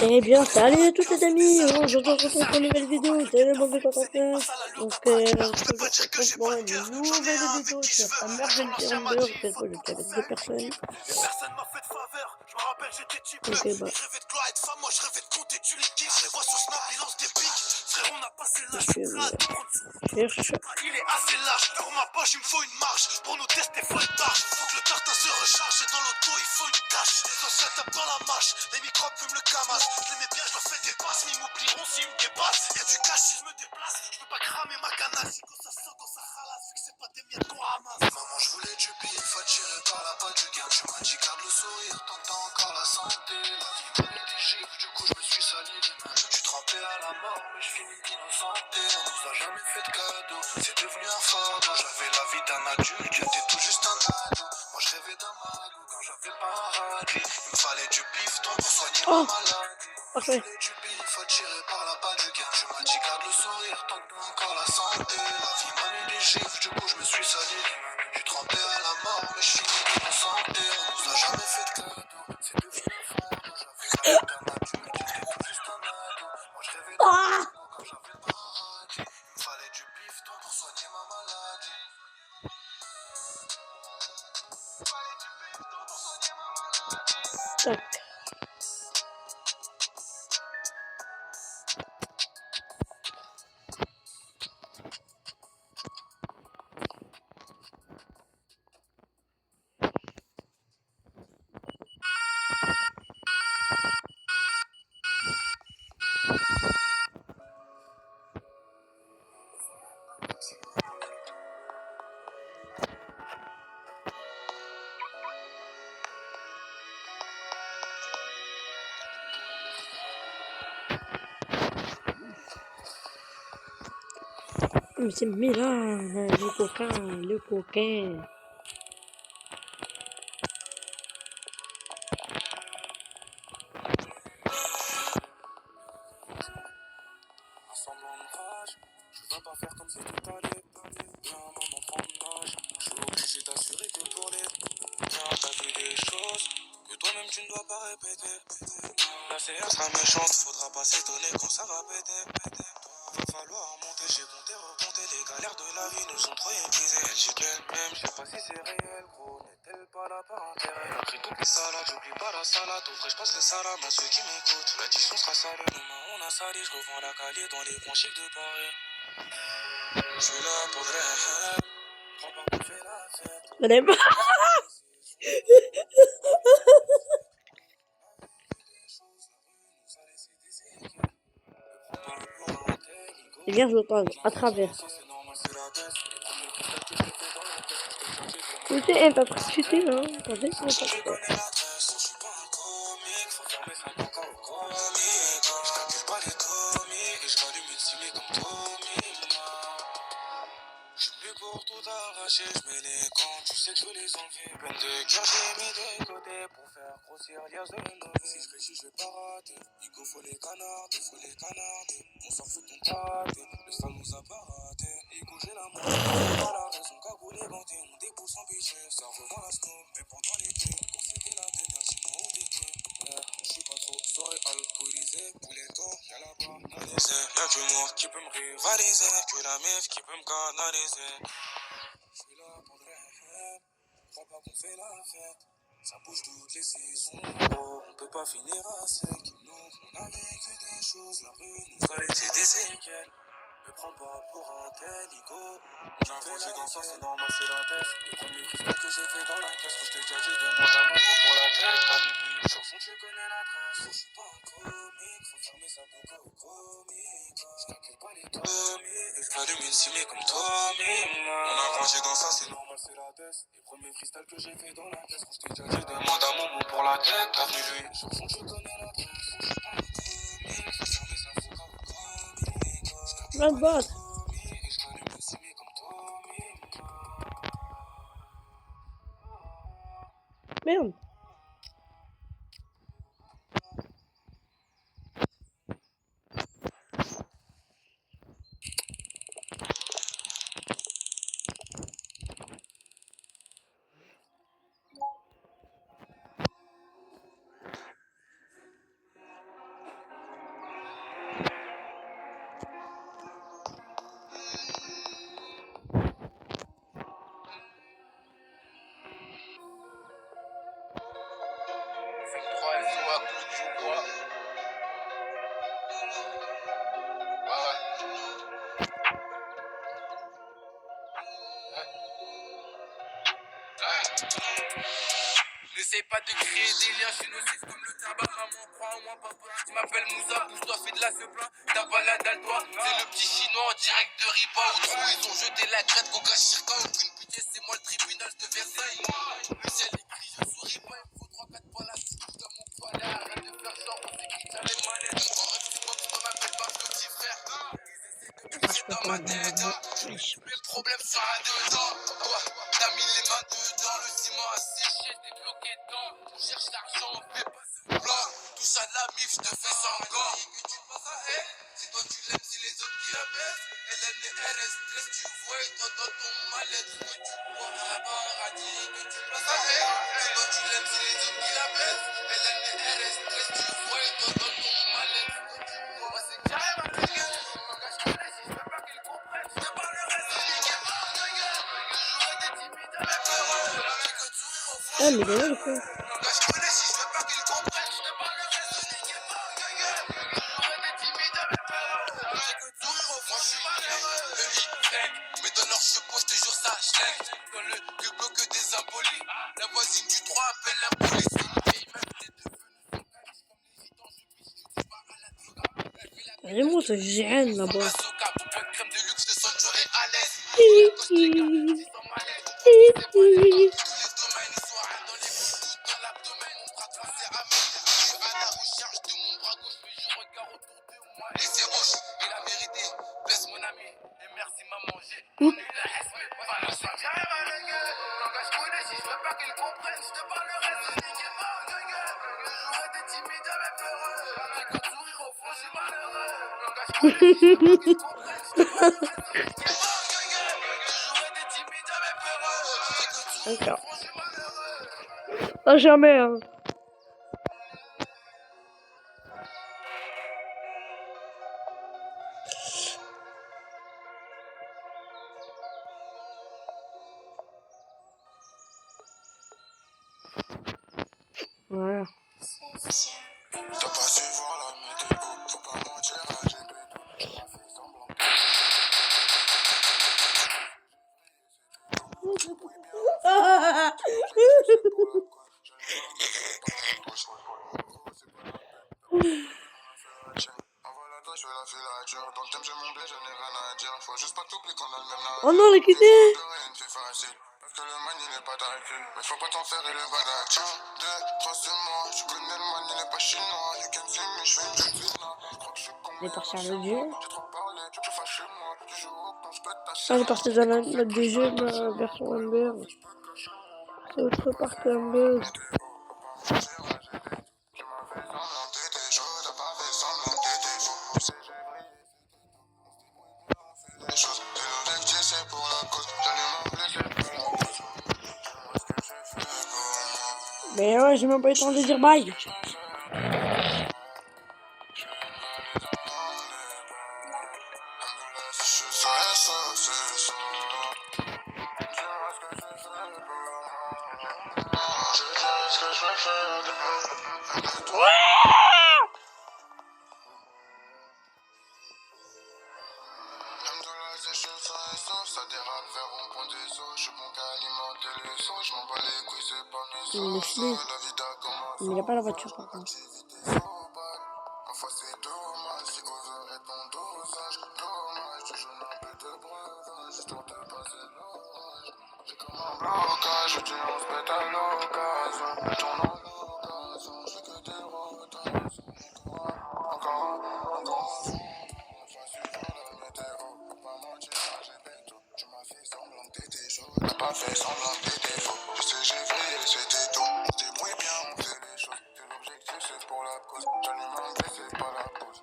Eh bien, salut à tous les amis, aujourd'hui on se retrouve pour une nouvelle vidéo, c'est le mauvais 49. Donc, je se retrouve pour une nouvelle vidéo sur Emergency Render, cette fois je suis avec deux personnes. Ok, bah. Cherche. Il est assez large, pour ma poche il me faut une marge. Pour nous tester faut une tâche. Faut que le tartin se recharge et dans l'auto il faut une cache. Les anciens tapent dans la mâche, les microbes fument le camas. Je les mets bien, je leur fais des passes, mais ils m'oublieront s'ils me dépassent. Y'a du cash si je me déplace, je peux pas cramer ma ganache. C'est quand ça sort, quand ça ralasse, vu que c'est pas des miettes qu'on ramasse. Maman, je voulais du bif, attiré par la patte du gain. Tu m'as dit garde le sourire, t'entends encore la santé. La vie m'a mis des gifles, du coup je me suis sali les mains. Je suis trempé à la mort, mais je finis d'innocenté. On nous a jamais fait de cadeau, c'est devenu un fardeau. J'avais la vie d'un adulte, j'étais tout juste un ado. Moi je rêvais d'un magot quand j'avais pas un radis. Il me fallait du bifton pour soigner ma maladie. Je voulais du bif attiré par la patte du gain. Tu m'as dit garde le sourire, tant que encore la santé. La vie m'a mis des gifles, du coup je me suis sali les mains. Je suis trempé à la mort, mais je finis d'innocenté. On nous a jamais fait de cadeau, c'est devenu un fardeau. J'avais la vie d'un adulte, j'étais tout juste un ado. Moi je rêvais d'un magot quand j'avais pas un radis. Il me fallait du bifton pour soigner ma maladie. Tac. Mais c'est Milan, le coquin, le coquin. Semblant de rage, je veux pas faire comme si tout allait bien, maman prend mon âge. Je suis obligé d'assurer que pour les bien, t'as vu des choses que toi-même tu ne dois pas répéter. La CR sera méchante, faudra pas s'étonner quand ça va péter. Va falloir monter, j'ai compté, remonter. Les galères de la vie nous ont trop épuisés. Elle dit qu'elle-même, je sais pas si c'est réel, gros. N'est-elle pas là par intérêt? Elle a pris toutes les salades, j'oublie pas la salade. Au vrai, je passe les salades à ceux qui m'écoutent. L'addition sera salée, nos mains on a sali. Je revends la calée dans les coins chics de Paris. Je suis là pour de rien. Prends pas qu'on fait la fête. On est pas. Eh bien, je l'entends à travers. Tu sais, elle va pas chuter, hein. Attendez, je vais pas faire. Pour tout arracher, je mets les gants, tu sais que je veux les enlever. Peine de cœur, j'ai mis de côté pour faire grossir l'IAS de l'enlever. Si je réussis, je vais pas rater. Nico, faut les canarder, faut les canarder. On s'en fout de ton pâté, le sale nous a pas raté. Nico, j'ai la main, pas la raison, cagoulé, ganté, on dépousse sans pitié. Ça revend la snow, mais pendant l'été, on s'est délaté, dis-moi où t'étais. Je suis pas trop soirée alcoolisé, pour les gants, y'a la banalisé. Y'a que moi qui peut me rivaliser, que la meuf qui peut me canaliser. Je suis là pour de rien, crois pas qu'on fait la fête. Ça bouge toutes les saisons, oh, on peut pas finir à sec. Nous, on a vécu des choses, la rue nous a laissé des séquelles. Me prends pas pour un tel ego. J'ai grandi dans ça, c'est normal, c'est la tête. Les premiers cristal que j'ai fait dans la caisse, quand je t'ai déjà dit, demande à mon gros pour la tête. Sur fond, tu connais la trace. Je suis pas un comique, faut fermer sa boca au comique. Je calcule pas les Tommy, et je m'allume une cimée comme Tommy. On a grandi dans ça, c'est normal, c'est la tête. Les premiers cristal que j'ai fait dans la caisse, quand je t'ai déjà dit, demande à mon gros pour la tête. Avenue lui, sur fond, tu connais la trace. Je suis pas un comique, faut fermer sa boca au comique. La botte. Merde. N'essaye pas de créer des liens, je suis nocif comme le tabac. Maman, crois en moi, papa. Tu m'appelles Moussa, bouge-toi, fais de la se plein. T'as pas la dalle, toi. C'est le petit chinois en direct de Ripa. Au trou, ils ont jeté la crête, Coca Chirka. Aucune pitié, c'est moi le tribunal de Versailles. Le ciel est gris, je souris pas. Il me faut 3-4 balles à dans mon palais. Arrête de faire genre, on sait qui t'a les manettes. Moi, pourquoi m'appelle pas petit frère? Je peux Dans pas ma tête, mes problèmes sur un dedans. T'as mis les mains dedans, le ciment a séché, t'es bloqué dedans. On cherche l'argent, on fait pas semblant. Touche à la mif, je te fais sanglant. Que tu passes à elle, si toi tu l'aimes, c'est les autres qui la baissent. Elle stress, tu vois, et toi dans ton mal-être. Que tu bois là-bas, radis, que tu passes à elle. Si toi tu l'aimes, c'est les autres qui la baissent. Elle stress, tu vois, et toi dans ton mal-être. Moi c'est carré ma fille. Ah, mais là, le coup. Mais dans leur chapeau, je te jure, ça schlingue. Dans le que bloque des impolis. La voisine du 3 appelle la police. Vraiment, ça gêne là-bas. Crème de luxe, le sang, j'aurais à l'aise. Hi, Tous les domaines, hi, ils hi, hi. sont rien dans les bouts, tout dans l'abdomen. Mon bras droit, c'est Ahmed. Je suis à la recherche de mon bras gauche, mais je regarde autour de moi. Et c'est roche, et la vérité, blesse mon ami. Et merci, maman, j'ai connu la S, mais pas la soirée. J'arrive à la gueule, langage connaît, si je veux pas qu'ils comprennent, je te parlerai, c'est niqué pas, gueule. Le jour était timide, mais peureux. Avec un sourire au front, je suis malheureux. Langage connaît, si je veux pas qu'ils comprennent, je te parlerai, c'est niqué pas, gueule. Le jour était timide, mais peureux. Avec un sourire au Encore. front, je suis malheureux. Ah, jamais, hein. Voilà. T'as pas su voir la météo, faut pas mentir à GB. Je fais la filature. Dans le thème, j'ai mon blé, je n'ai rien à dire. Faut juste pas t'oublier qu'on a le même âge. Oh non, les quittés. Facile. Parce que le man, il est pas calcul. Mais faut pas t'en faire et le badak. Tiens, 2, 3, c'est moi. Je connais le man, il est pas chinois. You can see me, je fais une petite fina. Je crois que je suis con. Elle est partie à l'autre jeu. J'ai trop parlé, tu te fâches chez moi. Tu joues au con, je pète ta Ah, elle est partie dans la mode de jeu, la version Amber. C'est autre part que Amber. Mais ouais, j'ai même pas eu le temps de dire bye. Ça dérape vers rond-point des eaux. Je suis bon qu'à alimenter les sauts. Je m'en bats les couilles, c'est pas mes Il est fini. La vie t'a commencé. Mais il a pas la voiture par contre. Parfois c'est dommage, si over est ton dosage. Dommage, tu joues un peu de breuvage. Histoire de passer l'orage. J'ai comme un blocage, je dis on se pète à l'occasion. Je tourne en l'occasion, je fais que des rotations. Encore, encore. T'as pas fait semblant que t'étais faux. Je sais, j'ai vrillé, c'était tout. On se débrouille bien, on fait les choses. C'est l'objectif, c'est pour la cause. J'allume un blé, c'est pas la cause.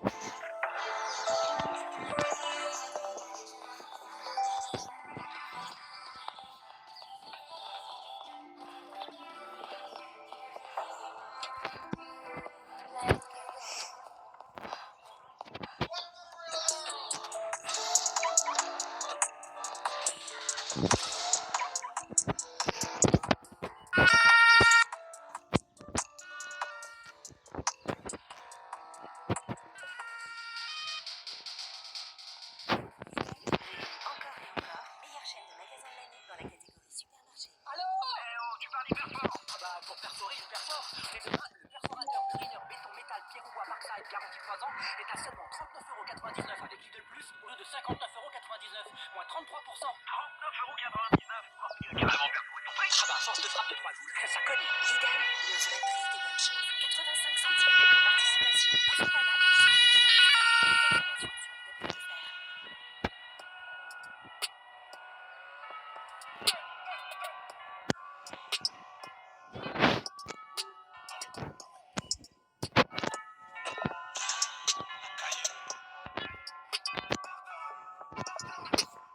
ans est à seulement 39,99 € avec Lidl Plus au lieu de 59,99 €, moins 33%. 39,99 €. Oh, il a carrément perdu ton prix. Ah bah, force de frappe de 3 jours, ça cogne. Lidl, le vrai prix des bonnes choses. 85 centimes d'éco-participation. Offre valable jusqu'à la fin. Informations sur lidl.fr.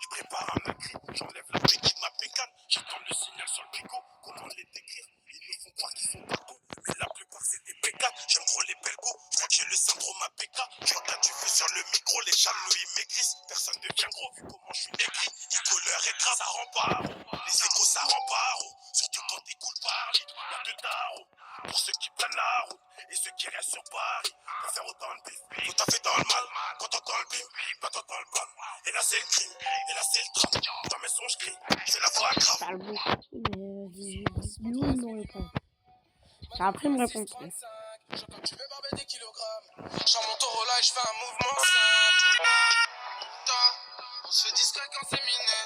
Je prépare un acry, j'enlève la béquille de ma pécane. J'attends le signal sur le picot. Comment les décrire? Ils nous font croire qu'ils sont pas cons, mais la plupart c'est des pécanes. J'aime trop les belgos, je crois que j'ai le syndrome APK. Je vois du feu sur le micro, les jaloux ils maigrissent. Personne ne devient gros vu comment je suis écrit. Les couleurs et gras, ça rend pas rond. Les échos, ça rend pas rond. Surtout quand t'écoutes par litre, y'a de darons. Pour ceux qui prennent la route et ceux qui restent sur Paris. Pour faire autant de bif, faut t'en faire dans le mal. Quand t'entends le bif, pas t'entends le bal. Et là c'est le crime, et là c'est le drame. Dans mes sons je crie, je fais la voix grave. Je parle beaucoup, mais dis-lui non répond. Ça après me répond. J'entends que tu veux barber des kilogrammes. J'en monte au roller et je fais un mouvement simple. Putain, on se fait discret quand c'est miné.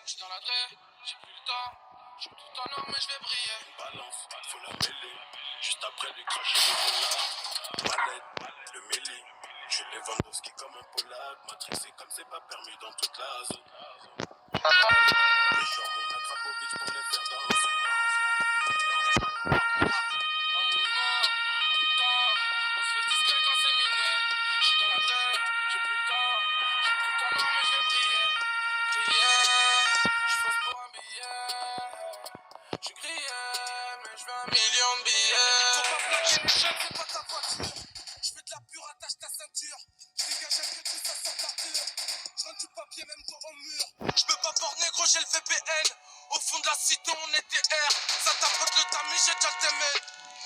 J'suis dans la draie, j'ai plus le temps. J'suis tout en or mais je vais briller. Balance, faut la mêler. Juste après le crash de Moulin. Palette, le mêlé. Je suis Lewandowski comme un Polak. Matrixé comme c'est pas permis dans toute la zone. Les gens mon Akrapovic pour les faire danser. En mouvement, putain, on se fait discret quand c'est miné. J'suis dans la draie, j'ai plus le temps. J'suis tout en or mais je vais briller. J'fonce pour un billet. J'suis grillé, mais j'veux 1 million de billets. Faut pas bloquer une chaîne, c'est pas ta voiture. J'fais de la pure, attache ta ceinture. J'dégage un que tout ça sent ta hure. J'rentre du papier même dos au mur. J'peux pas port négro, j'ai le VPN. Au fond de la cité, on était R. Ça tapote le tamis, j'ai déjà le témène.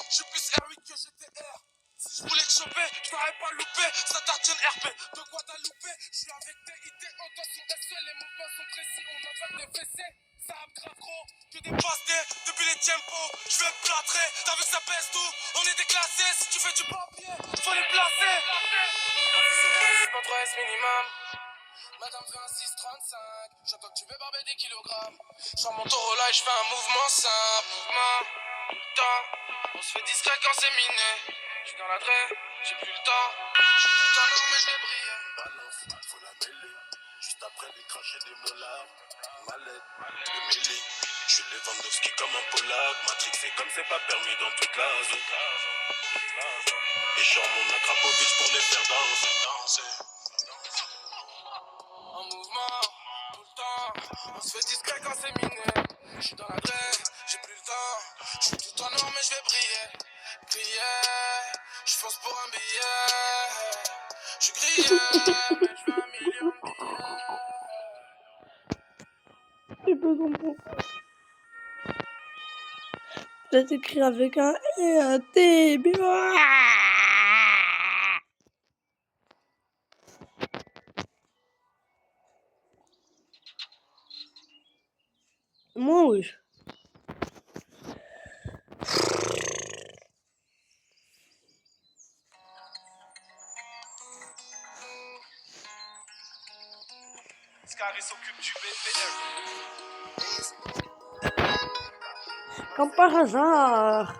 J'suis plus R8 que GTR. Si je voulais te choper, je t'aurais pas loupé. Ça t'artienne RP de Guadeloupe. Je suis avec TIT, on danse sur SE. Les mouvements sont précis, on envoie des WC. Ça rappe grave gros, que des pastés. Depuis les tempos, je vais te plâtrer. T'as vu que ça pèse tout, on est déclassé. Si tu fais du papier, faut les placer. Pas 3S minimum. Madame veut un 6,35. J'entends que tu veux barber des kilogrammes. J'en monte au roller et je fais un mouvement simple. Mouvement, tout le temps. On se fait discret quand c'est miné. J'suis dans la draie, j'ai plus le temps. J'suis tout en or mais je vais briller. Balance, faut la mêler. Juste après les crachés des molars. Mallette, le mêlé. Je suis Lewandowski comme un Polak. Matrixé comme c'est pas permis dans toute la zone. Et je sors mon Akrapovic pour les faire danser. En mouvement, tout le temps. On se fait discret quand c'est miné. J'suis dans la draie, j'ai plus le temps. J'suis tout en or mais je vais briller. Briller, j'fonce pour un billet. J'suis grillé, mais j'veux 1 million de billets. Je peux comprendre. Je vais t'écrire avec un E et un T. Mais... Moi, oui. Scarry s'occupe du BPR. Comme par hasard.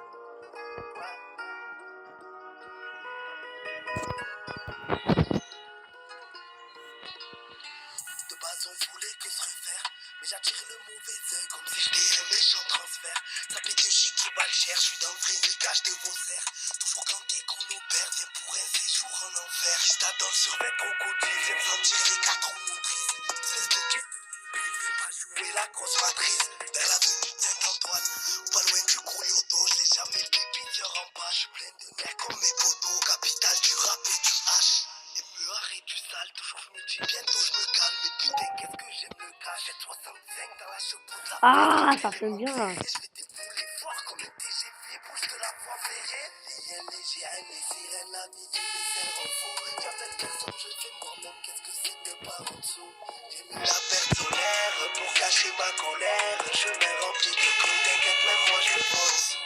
De base on voulait que se refaire, mais j'attire le mauvais œil comme si j'étais un méchant transfert. Ça fait que j'y qui valent cher, j'suis dans le vrai nigage de vos serres. Toujours ganté qu'on opère, viens pour un séjour en enfer. Rista dans le survêt crocodile, j'aime sentir les quatre roues motrices. Espèce de quête, viens pas jouer la grosse matrice. Vers l'avenue Saint-Antoine, pas loin du gros yodo, j'l'ai jamais vu pitié en bas. J'suis plein de nerfs comme mes potos, capitale du rap et du H. Et me arrête du sale, toujours je me dis bientôt je me calme. Mais putain qu'est-ce que j'aime le cas, j'ai 65 dans la chevauche. Ah, ça fait bien. Je vais débouler fort comme un TGV, bouge de la voie ferrée. Rien léger, les sirènes, la vie du dessert en faux. Certaines personnes, je sais moi-même qu'est-ce que c'est de pas en dessous. J'ai mis la perte solaire pour cacher ma colère. Chemin rempli de clous, t'inquiète, même moi je le vois en dessous.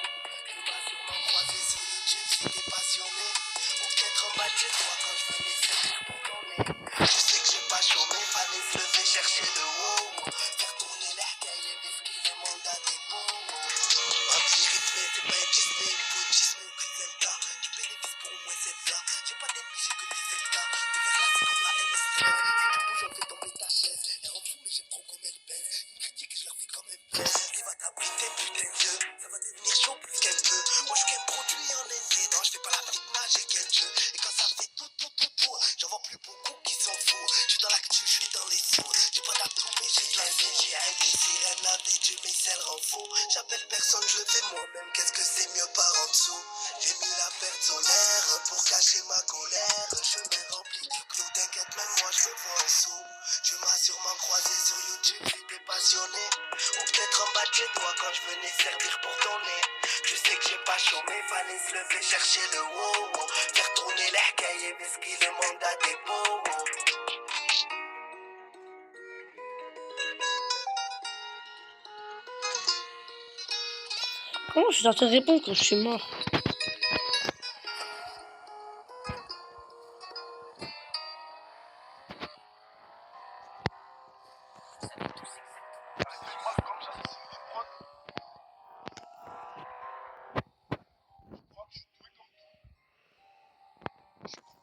Je m'as sûrement croisé sur YouTube si t'es passionné. Ok, peut-être en bas de chez toi quand je venais servir pour ton nez. Je sais que j'ai pas chômé, fallait se lever chercher le haut. Faire tourner l'air cahier, vesquille le mandat des beaux. Ma vie rythmée, c'est pas une Disney, il faut Disney ou Griselda. Du bénéfice pour au moins cette là. J'ai pas d'ennemis, j'ai que des Zelda. Le verre là, c'est comme la MS13. Si tu bouges, on fait tomber ta chaise. Elle rend fou, mais j'aime trop comme elle baise. Une critique, je leur fais quand même plaisir. Elle va t'abriter, putain de Dieu. Ça va devenir chaud plus qu'elle veut. Moi, je suis qu'un produit en aisé. Non, je fais pas la fitna, j'ai qu'un jeu. Et quand ça fait tout, j'en vois plus beaucoup qui s'en foutent. Je suis dans l'actu, je suis dans les sous. J'ai pas d'atout, mais j'ai de la vie. J'ai un des sirènes avec Dieu, mais ça le rend fou. J'appelle personne, je le fais moi-même. Qu'est-ce que c'est mieux par en dessous? J'ai mis la perte solaire pour cacher ma colère. Chemin rempli de clous, t'inquiète, même moi je me vois en dessous. Tu m'as sûrement croisé sur YouTube, j'étais passionné. Ou peut-être en bas de chez toi quand je venais servir pour ton nez. Je sais que j'ai pas chômé, fallait se lever chercher le wow. Faire tourner l'air cahier, vesquille le mandat des beaux. Comment je suis censé répondre quand je suis mort?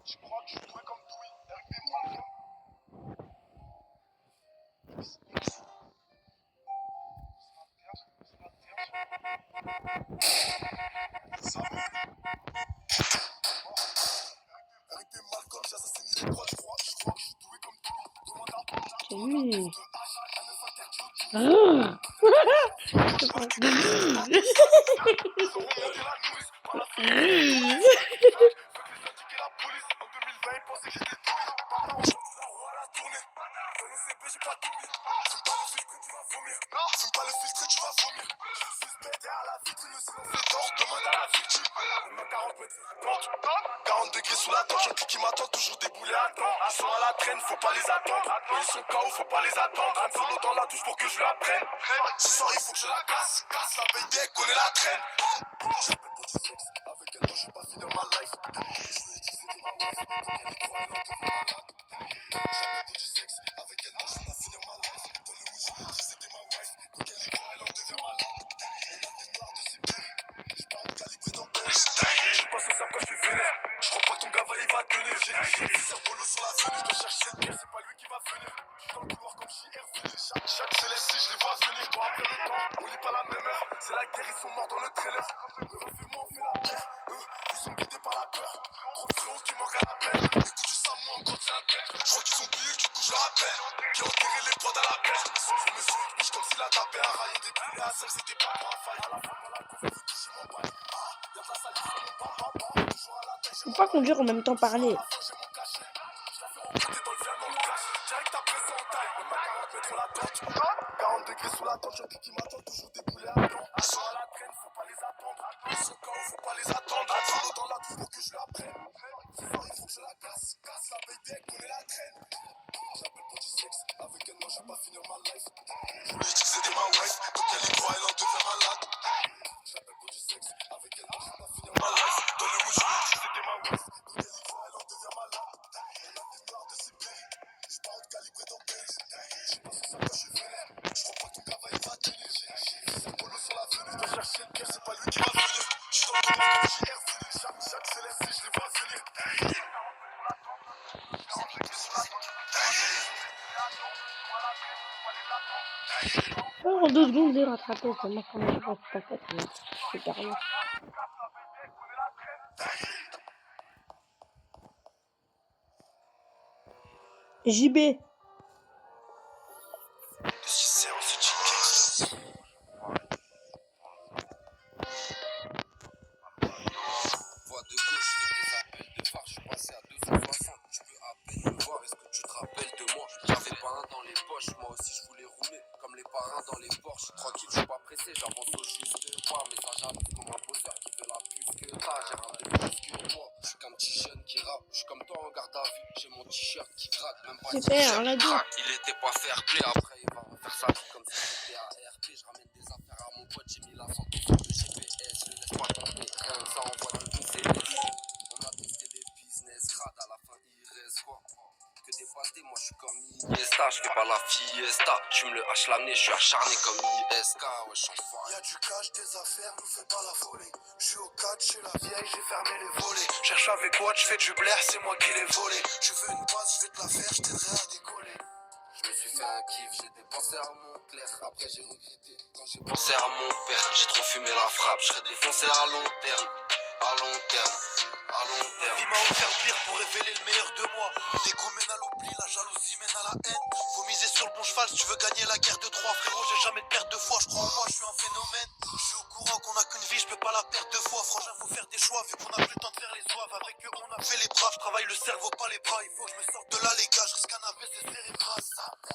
Je crois que je suis doué comme Dewey. RP Malcolm. RP Malcolm, j'assassine les proches. Je crois que je suis doué comme Dewey. Demande à C'est lui. Sous la torche, un truc qui m'attend, toujours des boulets à temps. Ils sont à la traîne, faut pas les attendre. Eux, ils sont KO, faut pas les attendre. Un solo dans la douche pour que je la prenne. Ce soir, il faut que je la casse. Casse la veille dès qu'on est la traîne. J'appelle pour du sexe. Avec elle, non, je vais pas finir ma life. Je veux utiliser de ma wife. Elle est trop elle en devient malade. J'appelle pour du sexe. Avec elle, non, je vais pas finir ma life. Dans le oui, je veux utiliser de ma wife. Donc elle est trop elle en devient malade. Elle a des noirs de ses berries. Je pars en calibré dans Berry. Je passe au sable quand je suis vénère. Je crois pas que ton gars va il va tenir. J'ai un cerveau sur la venue. Je dois chercher le pire, c'est pas lui qui va venir. Je suis dans le couloir comme JR. Chaque céleste, si je les vois venir. Toi après le temps, on lit pas la même heure. C'est la guerre, ils sont morts dans le trailer. Refais-moi, on fait la guerre. Eux, ils sont guidés par la peur. Trop de frérots qui manquent à la peine. Écoute, tu sais, moi encore c'est un père. Je crois qu'ils ont oublié, du coup je le rappelle. Qui ont enterré les poids dans la pelle. Je me suis bouge comme s'il a tapé un rail. Des poulets à 5, c'était pas pour un faille. À la fin, dans la cour, on veut toucher mon bail. Ah, y'a de la salive sur mon papa. Toujours à la tête, Faut pas conduire en même temps parler. j'ai mon cachet. Je la fais recruter dans le verre, dans le cash. Direct après son taille. Même à 40 mètres, on la tente. 40 degrés sous la tente, un qui m'attend, toujours des boulets à blanc. Ils sont à la traîne, faut pas les attendre. Ils sont KO, faut pas les attendre. Un solo dans la douche pour que je la prenne. Ce soir, il faut que je la casse. Casse la veille dès qu'on est la traîne. J'appelle pour du sexe. Avec elle, non, je vais pas finir ma life. Je voulais utiliser de ma wife. Donc elle est trop, elle en devient malade. J'appelle pour du sexe. Avec elle, non, je vais pas finir ma life. Dans le oui, je voulais utiliser de ma wife. Donc elle est trop, elle en devient malade. Elle a des noirs de ses berries. Je pars en calibré dans Berry. Je sais pas si ça quand je suis vénère. Je crois pas que ton gars va il va tenir. J'ai un polo sur la venue. Je dois chercher le pire, c'est pas lui qui va venir. Je suis dans le couloir comme JR. Chaque céleste, si je les vois venir. Oh, en 2 secondes, les rattraper. Ça m'a quand même pas ta tête. C'est carrément. JB. Voix de gauche, fais des appels de phare, je suis passé à 260. Tu peux à peine me voir, est-ce que tu te rappelles de moi? J'avais pas un dans les poches, moi aussi je voulais rouler comme les parrains dans les Porsche. Tranquille, je suis pas pressé, j'avance au juste pas. Mais ça j'avance comme un bosseur qui fait la puce que t'as. J'ai un peu plus que moi, je suis qu'un petit jeune qui rappe. Je suis comme toi en garde à vue, j'ai mon t-shirt qui gratte. Même pas Super, on l'a dit. il était pas fair play, après il va refaire sa vie comme si c'était à RP. Je ramène des affaires à mon pote, j'ai mis la santé sur le GPS. Ne laisse pas tomber, ça envoie de tous ces on a testé les business. passe des, moi je suis comme Iniesta, je fais pas la fiesta. Tu me le haches l'amener, je suis acharné comme ISK, ouais, je suis en foire. Y'a du cash, des affaires, nous fais pas la volée. Je suis au 4, chez la vieille, j'ai fermé les volets. Cherche avec quoi, je fais du blaire, c'est moi qui l'ai volé. Tu veux une base, je vais te la faire, je t'aiderai à décoller. Je me suis fait un kiff, j'ai dépensé à mon clair. Après j'ai regretté quand j'ai pensé à mon père. J'ai trop fumé la frappe, je serais défoncé à long terme. À long terme, à long terme. Vie m'a offert le pire pour révéler le meilleur de moi. L'égo mène à l'oubli, la jalousie mène à la haine. Faut miser sur le bon cheval si tu veux gagner la guerre de trois. Frérot, j'ai jamais de perte de foi, je crois en moi, je suis un phénomène. Je suis au courant qu'on a qu'une vie, je peux pas la perdre deux fois. Frangin, faut faire des choix, vu qu'on a plus le temps de faire les soives. Avec eux, on a fait les braves, je travaille le cerveau, pas les bras. Il faut que je me sorte de là, les gars, je risque un AVC cérébral.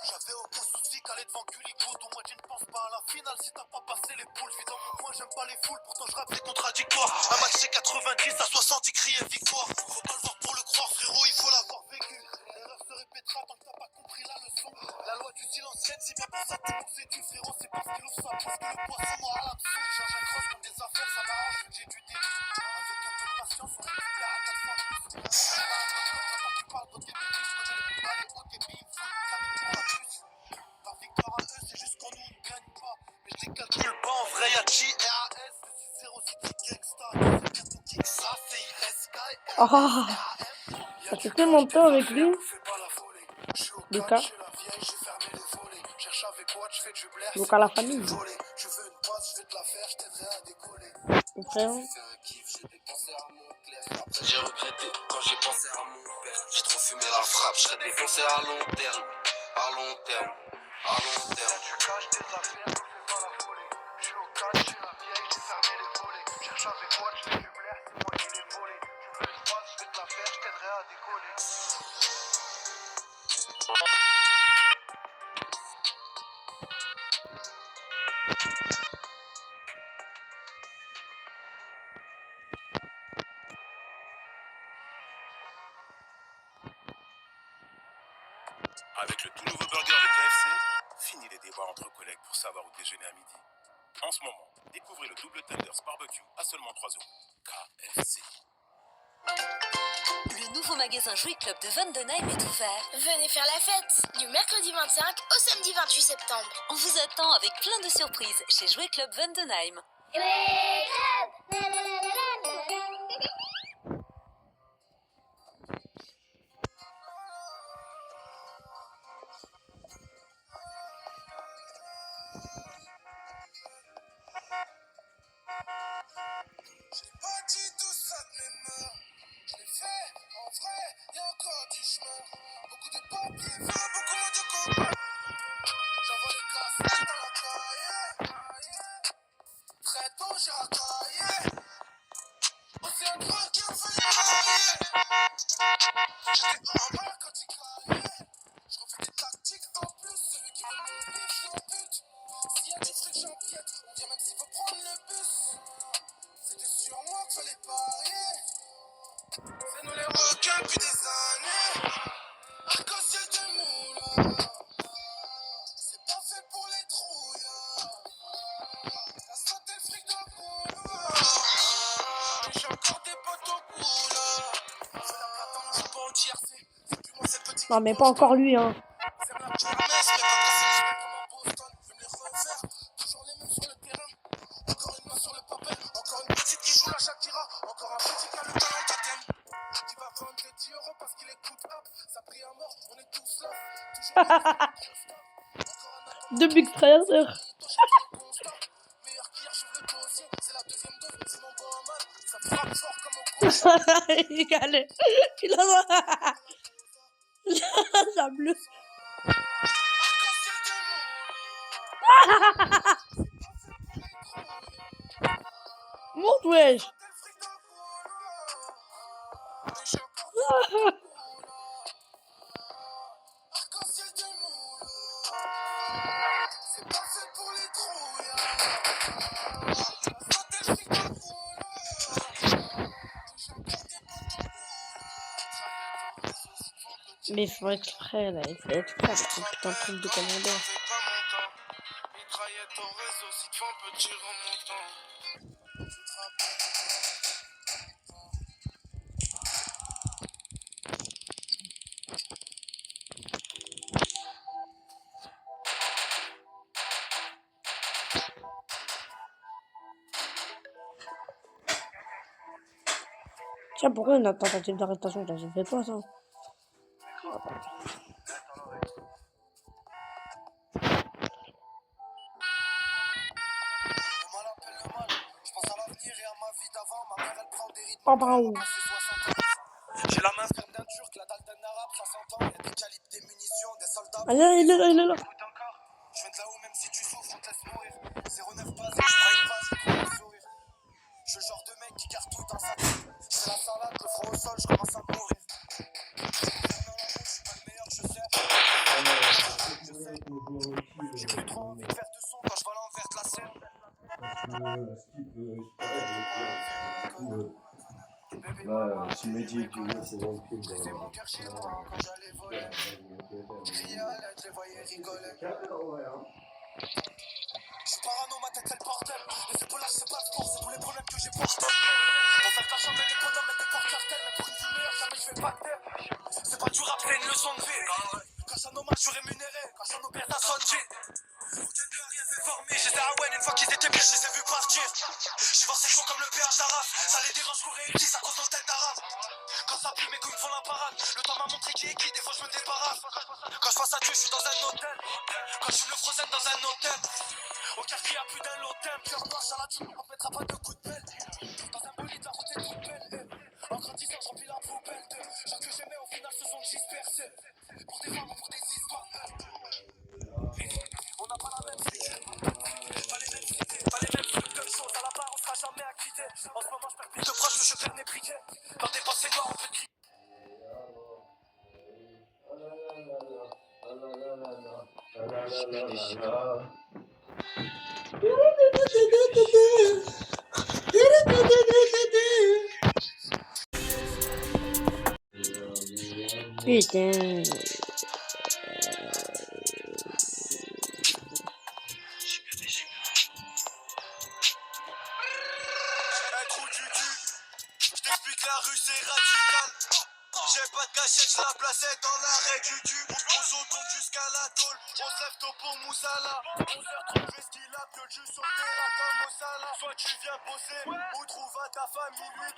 J'avais aucun souci qu'aller devant Gulico. Ton moi, tu ne penses pas à la finale si t'as pas passé les poules. Je vis dans mon coin, j'aime pas les foules, pourtant je rappe, c'est contradictoire. Un match c'est 90 à 60, il criait victoire. Faut pas le voir pour le croire, frérot, il faut l'avoir vécu. L'erreur se répétera tant que t'as pas compris la leçon. La loi du silence règne, c'est bien pour ça que tout le monde s'est tué, frérot. C'est parce qu'il ouvre sa bouche que le poisson mord à l'hameçon. Change un croche comme des affaires, ça m'arrange vu que j'ai du débit. Avec un peu de patience, on récupère à 4 fois plus. Quand tu parles de tes bébés, je connais les plus bas, les hauts, tes billes, cabine pour la puce. La victoire à eux, c'est juste qu'on nous ne gagne pas. Mais je les calcule pas, en vrai, y'a J-R-A-S. 0 c'est Gangsta, ça c'est ISK. Ah, ça fait tellement de temps avec lui, Lucas. Lucas la famille. Mon frère. J'ai regretté quand j'ai pensé à mon père. J'ai trop fumé la frappe, je serais défoncé à long terme. À long terme, à long terme. Du cash, des affaires, nous fais pas la volée. Je suis au 4, chez la vieille, j'ai fermé les volets. Cherche avec quoi, je fais du blaire, c'est moi qui l'ai volé. Tu veux une base, je vais te la faire, je t'aiderai à décoller. Avec le tout nouveau burger de KFC, fini les débats entre collègues pour savoir où déjeuner à midi. En ce moment, découvrez le double tenders barbecue à seulement 3 €. KFC. Le nouveau magasin Jouet Club de Vandenheim est ouvert. Venez faire la fête du mercredi 25 au samedi 28 septembre. On vous attend avec plein de surprises chez Jouet Club Vandenheim. Jouet Club. J'ai pas dit tout ça de mes mains. Je l'ai fait, en vrai, y'a encore du chemin. Beaucoup de papiers, beaucoup moins de copains. J'envoie les cassettes dans la cahier. Très tôt, j'ai racaillé. Oh, c'est un truc qui a failli m'arriver. J'étais en bas quand il caillait. Je refais des tactiques en plus. Celui qui veut mon bif, c'est en but. S'il y a du fric, j'empiète. On vient même s'il faut prendre le bus. C'était sur moi qu'il fallait parier. C'est nous les requins depuis des années. Arc-en-ciel de moulin. C'est pas fait pour les trouillards. La santé, le fric dans le boulot. Mais j'ai encore des potes au boulot. C'est la plate en joue pas au TRC. C'est plus moi, c'est le petit. Non, mais pas encore lui, hein. C'est la kermesse, mais quand c'est les comme à Boston. Je me les refaire. Toujours les mêmes sur le terrain. Encore une main sur le papel. Encore une petite qui joue la Shakira. Encore un petit qui a le talent totem. Qui va vendre des 10 € parce qu'il écoute up. Ça prie à mort, on est tous là. Toujours les mêmes. Deux big frères et sœurs. Meilleur qu'hier, j'ouvre le dossier. C'est la deuxième dose, c'est mon bon à mal. Ça frappe fort comme au coach. Il allait. Il a ça bleu. Monte, wesh. Mais il faut exprès, là. Il fait exprès avec son putain de truc de commandeur. Tiens, pourquoi une tentative d'arrestation? J'ai fait toi ça. Oh, pardon. J'ai la main ferme d'un turc, la dalle d'un arabe, ça s'entend. Y'a des calibres, des munitions, des soldats. Allez, il est là, il est là. Je viens de là-haut, même si tu souffres, on te laisse mourir. 09 base, je prends une page, je prends le sourire. Je suis le genre de mec qui garde tout dans sa tête. Je fais la salade, le front au sol, je commence à mourir. Je suis pas le meilleur, je sais. J'ai plus trop envie de faire de son quand je vole envers de la scène. Là, tu me dis que c'est dans le film. C'est mon cœur chez moi quand j'allais voler. Crier à l'aide, je les voyais rigoler. Je suis parano, ma tête c'est le bordel. Les épaules c'est pas le sport, c'est tous les problèmes que j'ai portés. Pour faire de l'argent, mais les bonhommes et des portes cartels. Mais pour une vie meilleure, jamais je vais pas taire. C'est pas du rap, c'est une leçon de vie. Quand j'ai un hommage, je suis rémunéré. Quand j'ai un opère, ça sonne G. Aucun de rien fait former. J'étais à Owen, une fois qu'ils étaient biches, je les ai vus partir. J'suis voir ces jours comme le péage d'Arras. Ça les dérange qu'on réussisse à cause de tête d'arabe. Quand ça pue, mes couilles me font la parade. Le temps m'a montré qui est qui, des fois je me débarrasse. Quand je pense à Dieu, je suis dans un hôtel. Quand je fume le frozen dans un hôtel. Au quartier, y'a plus d'un lotem. Cœur noir, charlatine, on mettra pas de coups de pelle. Dans un bolide, la route est toute belle. En grandissant, je remplis la poubelle de gens que j'aimais, au final se sont dispersés. Pour des femmes ou pour des histoires. On n'a pas la même vie. Pas les mêmes idées, pas les mêmes trucs de choses. À la barre, on sera jamais acquitté. En ce moment, je perds plus de proches que je perds mes briquets. Dans des pensées noires, on peut crier. Putain. J't'explique, la rue c'est radical. J'ai pas de cachette, j'la plaçais dans l'arrêt du tube. On s'automne jusqu'à la tôle, on se lève tôt pour Moussala. On s'est retrouvé ce qu'il a, que le jus sur le terrain comme au Salah. Soit tu viens bosser, ou trouve à ta famille 8.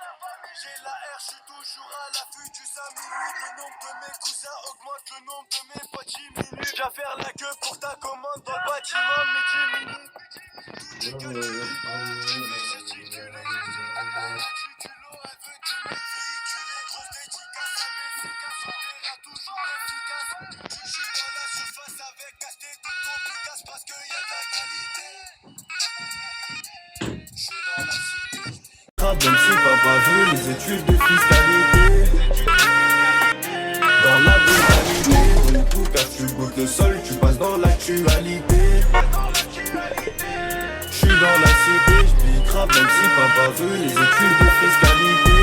J'ai la R, j'suis toujours à l'affût du 5 minutes. Le nombre de mes cousins augmente, le nombre de mes potes diminue. Viens faire la queue pour ta commande dans le bâtiment, midi minutes. Tout est gesticulé. Même si papa veut les études de fiscalité. Dans la brutalité, donc tout car tu goûtes le sol, tu passes dans l'actualité. J'suis dans la cité, j'pique grave même si papa veut les études de fiscalité.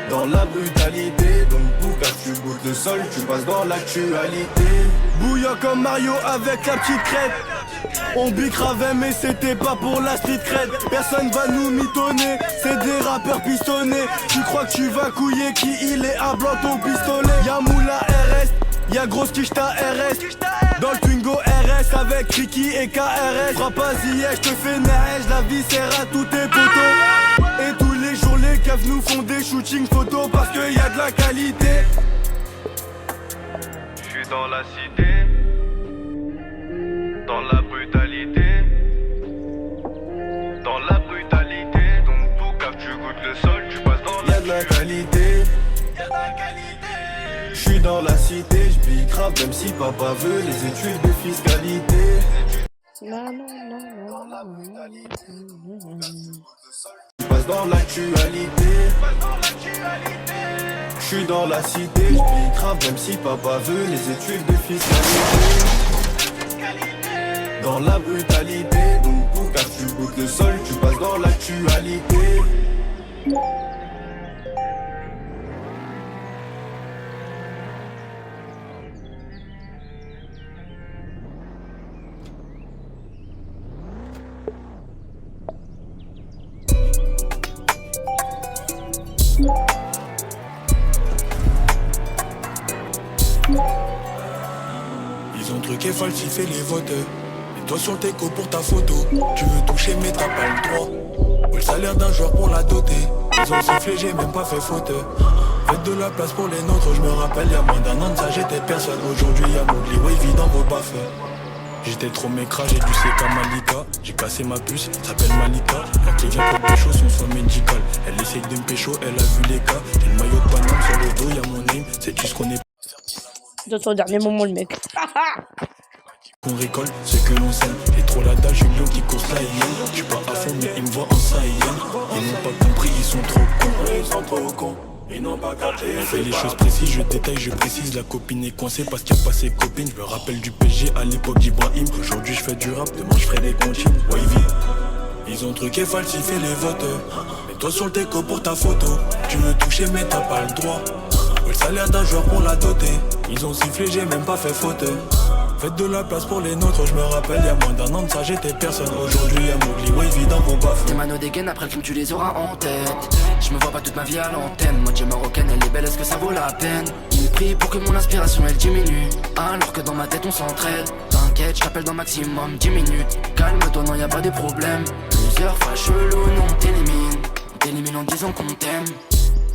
Dans la brutalité, donc tout car tu goûtes le sol, tu passes dans l'actualité. Bouillant comme Mario avec la petite crête. On bicravait mais c'était pas pour la street cred. Personne va nous mitonner, c'est des rappeurs pistonnés. Tu crois que tu vas couiller qui il est à blanc ton pistolet. Y'a Moula RS, y'a Grosse Kishta RS. Dans le Twingo RS avec Ricky et KRS. Frappe pas je te fais neige, la vie sert à tous tes potos. Et tous les jours les keufs nous font des shootings photos parce qu'il y a de la qualité. J'suis dans la cité. Dans la brutalité, donc tout cap tu goûtes le sol, tu passes dans Y'a de la qualité, j'suis dans la cité, j'pique grave même si papa veut les études de fiscalité. Tu passes dans l'actualité, j'suis dans la cité, j'pique grave même si papa veut les études de fiscalité. Dans la brutalité, donc pour car tu goûtes le sol, tu passes dans l'actualité. Ils ont truqué, falsifié les votes. Toi sur le teco pour ta photo. Tu veux toucher mais t'as pas le droit. Ou le salaire d'un joueur pour la doter. Ils ont sifflé, j'ai même pas fait faute. Faites de la place pour les nôtres, je me rappelle, y'a moins d'un an de ça j'étais personne. Aujourd'hui y'a Mowgli Wavy dans vos baffes. J'étais trop mécra, j'ai dû séquer Malika. J'ai cassé ma puce, s'appelle Malika. La clé vient pour pécho, son soin médical. Elle essaye de me pécho, elle a vu les cas. J'ai le maillot de Paname sur le dos, y'a mon name. C'est tout ce qu'on est. Dans son dernier moment, le mec. On récolte ce que l'on sème. J'ai trop la dalle, Julio qui course la hyène. J'suis pas à fond, mais ils me voient en saïenne. Ils n'ont pas compris, ils sont trop cons. Ils sont trop cons. Ils n'ont pas capté. On fait les choses précises, je détaille, je précise. La copine est coincée parce qu'il n'y a pas ses copines. Je me rappelle du PG à l'époque d'Ibrahim. Aujourd'hui je fais du rap, demain je ferai des comptines. Wavy. Ils ont truqué, falsifié les votes. Mets-toi sur le déco pour ta photo. Tu veux toucher mais t'as pas le droit. Le salaire d'un joueur pour la doter. Ils ont sifflé, j'ai même pas fait faute. Faites de la place pour les nôtres, je me rappelle, y'a moins d'un an de ça j'étais personne. Aujourd'hui y'a Mowgli Wavy dans vos baffes. Tes manos dégainent après le crime tu les auras en tête. Je me vois pas toute ma vie à l'antenne. Moitié marocaine, elle est belle, est-ce que ça vaut la peine? Il prie pour que mon inspiration elle diminue, alors que dans ma tête on s'entraide. T'inquiète, je t'appelle dans maximum 10 minutes. Calme-toi, non y'a pas de problème. Plusieurs fois chelou, non on t'élimine en disant qu'on t'aime.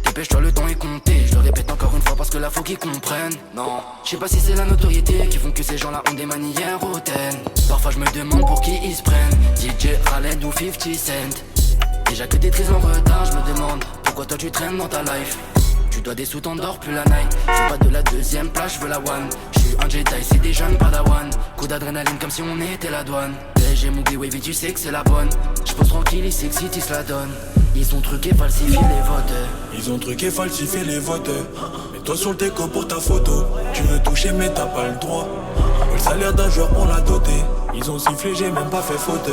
Dépêche-toi, le temps est compté. Je le répète encore une fois parce que là faut qu'ils comprennent. Non, je sais pas si c'est la notoriété qui font que ces gens-là ont des manières hautaines. Parfois je me demande pour qui ils se prennent. DJ Khaled ou 50 Cent. Déjà que des trises en retard, je me demande pourquoi toi tu traînes dans ta life. Tu dois des sous, t'endors plus la night. Je veux pas de la deuxième place, je veux la one. Je suis un Jedi, c'est des jeunes padawan. Coup d'adrénaline comme si on était la douane. PSG Mowgli Wavy, tu sais que c'est la bonne. Je pose tranquille, ici que City se la donne. Ils ont truqué, falsifié les votes. Ils ont truqué, falsifié les votes. Mets-toi sur le déco pour ta photo. Tu veux toucher mais t'as pas le droit. Le salaire d'un joueur pour la doter. Ils ont sifflé, j'ai même pas fait faute.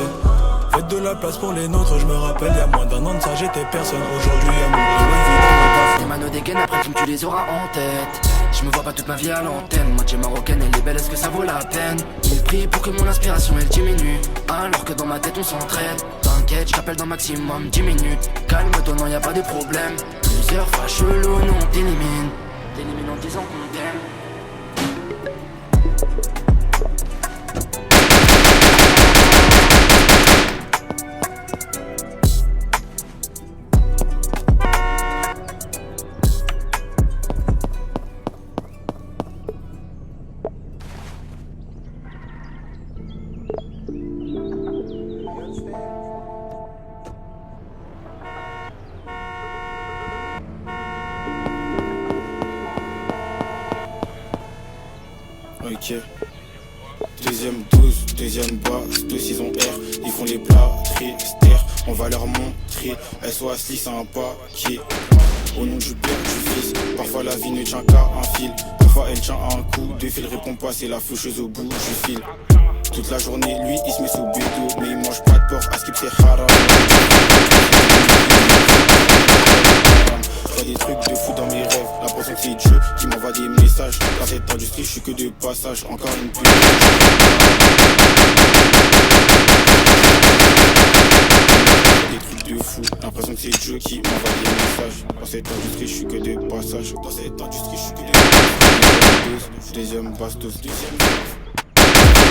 Faites de la place pour les nôtres, je me rappelle, y'a moins d'un an de ça j'étais personne. Aujourd'hui y'a Mowgli Wavy dans ma baffe. Tes manos dégainent après le crime tu les auras en tête. Je me vois pas toute ma vie à l'antenne. Moitié marocaine, elle est belle, est-ce que ça vaut la peine? Il prie pour que mon inspiration elle diminue, alors que dans ma tête on s'entraide. T'inquiète, je t'appelle dans maximum 10 minutes. Calme-toi, non y'a pas de problème. Plusieurs fois chelou, non on t'élimine en disant qu'on t'aime. Ok. Deuxième 12, deuxième basse, 2 6 R. Ils font les plats, tristes. On va leur montrer. SOS c'est un paquet. Au nom du père, du fils. Parfois la vie ne tient qu'à un fil. Parfois elle tient à un coup de fil. Réponds pas, c'est la faucheuse au bout du fil. Toute la journée, lui il se met sous bédo. Mais il mange pas de porc, à skip c'est haram. Y'a des trucs de fou dans mes rêves. L'impression que c'est Dieu qui m'envoie des messages. Dans cette industrie, je suis que de passage. Encore une pute. Des trucs de fou. L'impression que c'est Dieu qui m'envoie des messages. Dans cette industrie, je suis que de passage. Dans cette industrie, je suis que de passage. Deuxième bastos.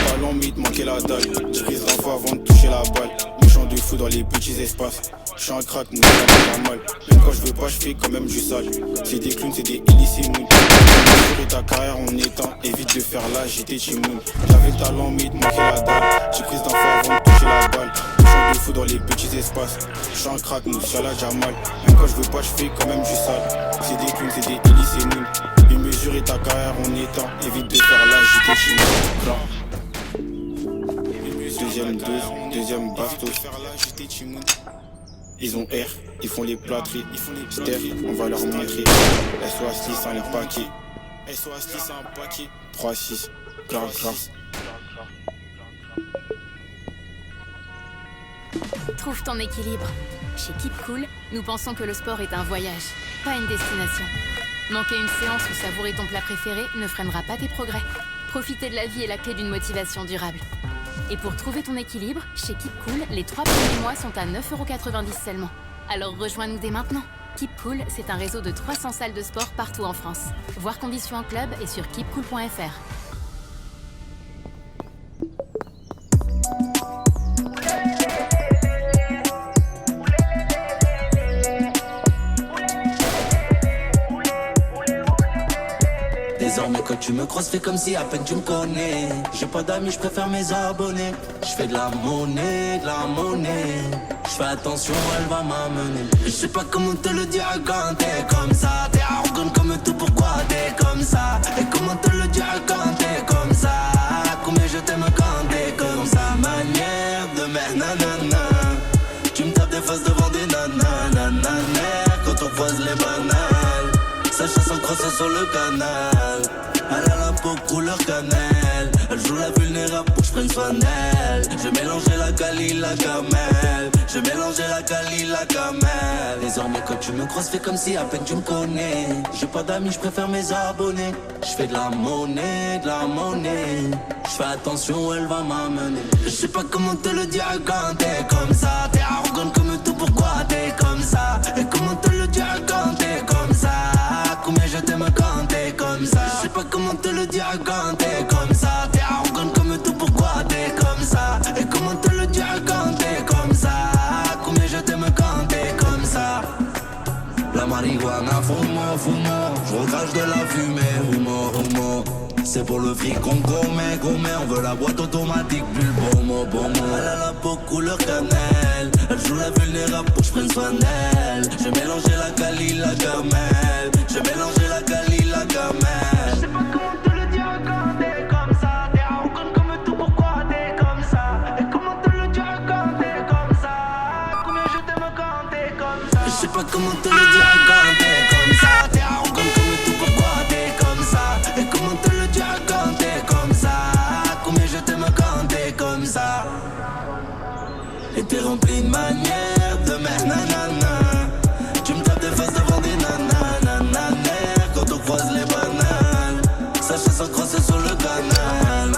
Talon mythe, manquait la dalle. Je prise l'info avant de toucher la balle. Méchant de fou dans les petits espaces. Je suis un crack, mon ça pas mal. Même quand je veux pas, je fais quand même du sale. C'est des clowns, c'est des hélices et nous. Sur ta carrière, on éteint. Évite de faire là, j'étais chimoun. J'avais le talent, mythe, manquait la dalle. J'ai prise d'info avant de toucher la balle. Méchant de fou dans les petits espaces. Je suis un crack, mon ça Jamal. Même quand je veux pas, je fais quand même du sale. C'est des clowns, c'est des hélices et nous. Une mesure et ta carrière, on éteint. Évite de faire là, j'étais chimoun. Deuxième bastos. Ils ont R, ils font les plâtries, ils font les stairs, on va leur montrer. SOS 6 un paquet. SOS 6 un paquet. 3-6, grave. Trouve ton équilibre. Chez Keep Cool, nous pensons que le sport est un voyage, pas une destination. Manquer une séance ou savourer ton plat préféré ne freinera pas tes progrès. Profiter de la vie est la clé d'une motivation durable. Et pour trouver ton équilibre, chez Keep Cool, les 3 premiers mois sont à 9,90€ seulement. Alors rejoins-nous dès maintenant. Keep Cool, c'est un réseau de 300 salles de sport partout en France. Voir conditions en club et sur keepcool.fr. Désormais quand tu me croises fais comme si à peine tu me connais. J'ai pas d'amis, je préfère mes abonnés. Je fais de la monnaie, de la monnaie. Je fais attention, elle va m'amener. Je sais pas comment te le dire quand t'es comme ça. T'es arrogante comme tout, pourquoi t'es comme ça? Et comment te le dire quand t'es comme ça? Combien je t'aime quand t'es comme ça? Manière de mettre nanana. Tu me tapes des faces devant des nanana. Quand on croise les banales, sa chanson crosse sur le canal. Elle a la peau couleur cannelle. Elle joue la vulnérable pour que je prenne soin d'elle. J'ai mélangé la Cali, la camel. J'ai mélangé la Cali, la camel. Désormais quand tu me croises fais comme si à peine tu me connais. J'ai pas d'amis, je préfère mes abonnés. Je fais de la monnaie, de la monnaie. Je fais attention, elle va m'amener. Je sais pas comment te le dire quand t'es comme ça. T'es arrogante comme tout, pourquoi t'es comme ça? Et comment te le dire quand t'es comme ça? Combien je t'aime quand t'es comme ça? Je sais pas comment te le dire quand t'es comme ça. T'es arrogante comme tout, pourquoi t'es comme ça? Et comment te le dire quand t'es comme ça? Combien je t'aime quand t'es comme ça? La marijuana, fumo, fumo. Je recrache de la fumée, humo, humo. C'est pour le fric qu'on commet. On veut la boîte automatique, plus le bon mot. Elle a la peau couleur cannelle. Elle joue la vulnérable pour que je prenne soin d'elle. J'ai mélangé la Cali, la camel. J'ai mélangé la Cali, la camel. Je sais pas comment te le dire quand t'es comme ça. T'es arrogante comme tout, pourquoi t'es comme ça? Et comment te le dire quand t'es comme ça? Combien je t'aime quand t'es comme ça? Je sais pas comment te le dire quand t'es comme ça. T'es arrogante comme tout, pourquoi t'es comme ça? Et comment te le dire quand t'es comme ça? Combien je t'aime quand t'es comme ça? Et t'es rempli de manières de mettre nanana. Tu me tapes des faces devant des nanana. Quand on croise les bananes, sa chanson crosse sur le canal.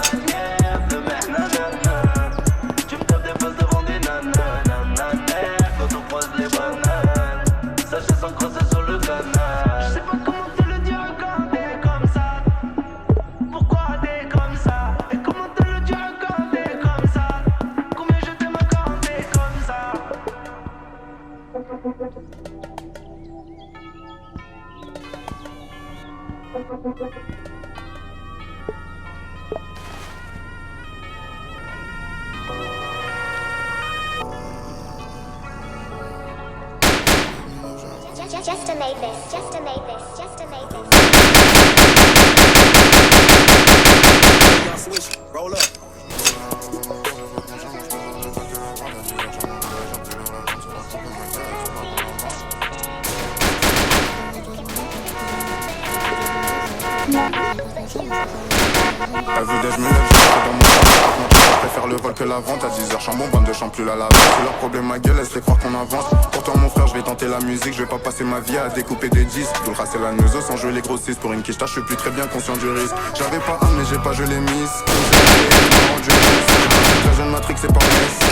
De mettre nanana. Tu me tapes des faces devant des nanana. Quand on croise les bananes, sa chanson crosse sur le canal. Je sais pas comment te le dire quand t'es comme ça. Pourquoi t'es comme ça? Et comment te le dire quand t'es comme ça? Combien je t'aime quand t'es comme ça? Just to make this, just to make this, just to make this. Switch, roll up. T'as vu des je me lève, je rentre dans mon champ. Je préfère le vol que la vente. À 10h chambon, bande de champs plus la lave. C'est leur problème, ma gueule, laisse-les croire qu'on avance. Pourtant mon frère, je vais tenter la musique. Je vais pas passer ma vie à découper des disques. Doulra c'est la neuseau sans jouer les grossistes. Pour une quicheta, je suis plus très bien conscient du risque. J'avais pas un mais j'ai pas, je l'ai mise. La jeune Matrix c'est pas Messi.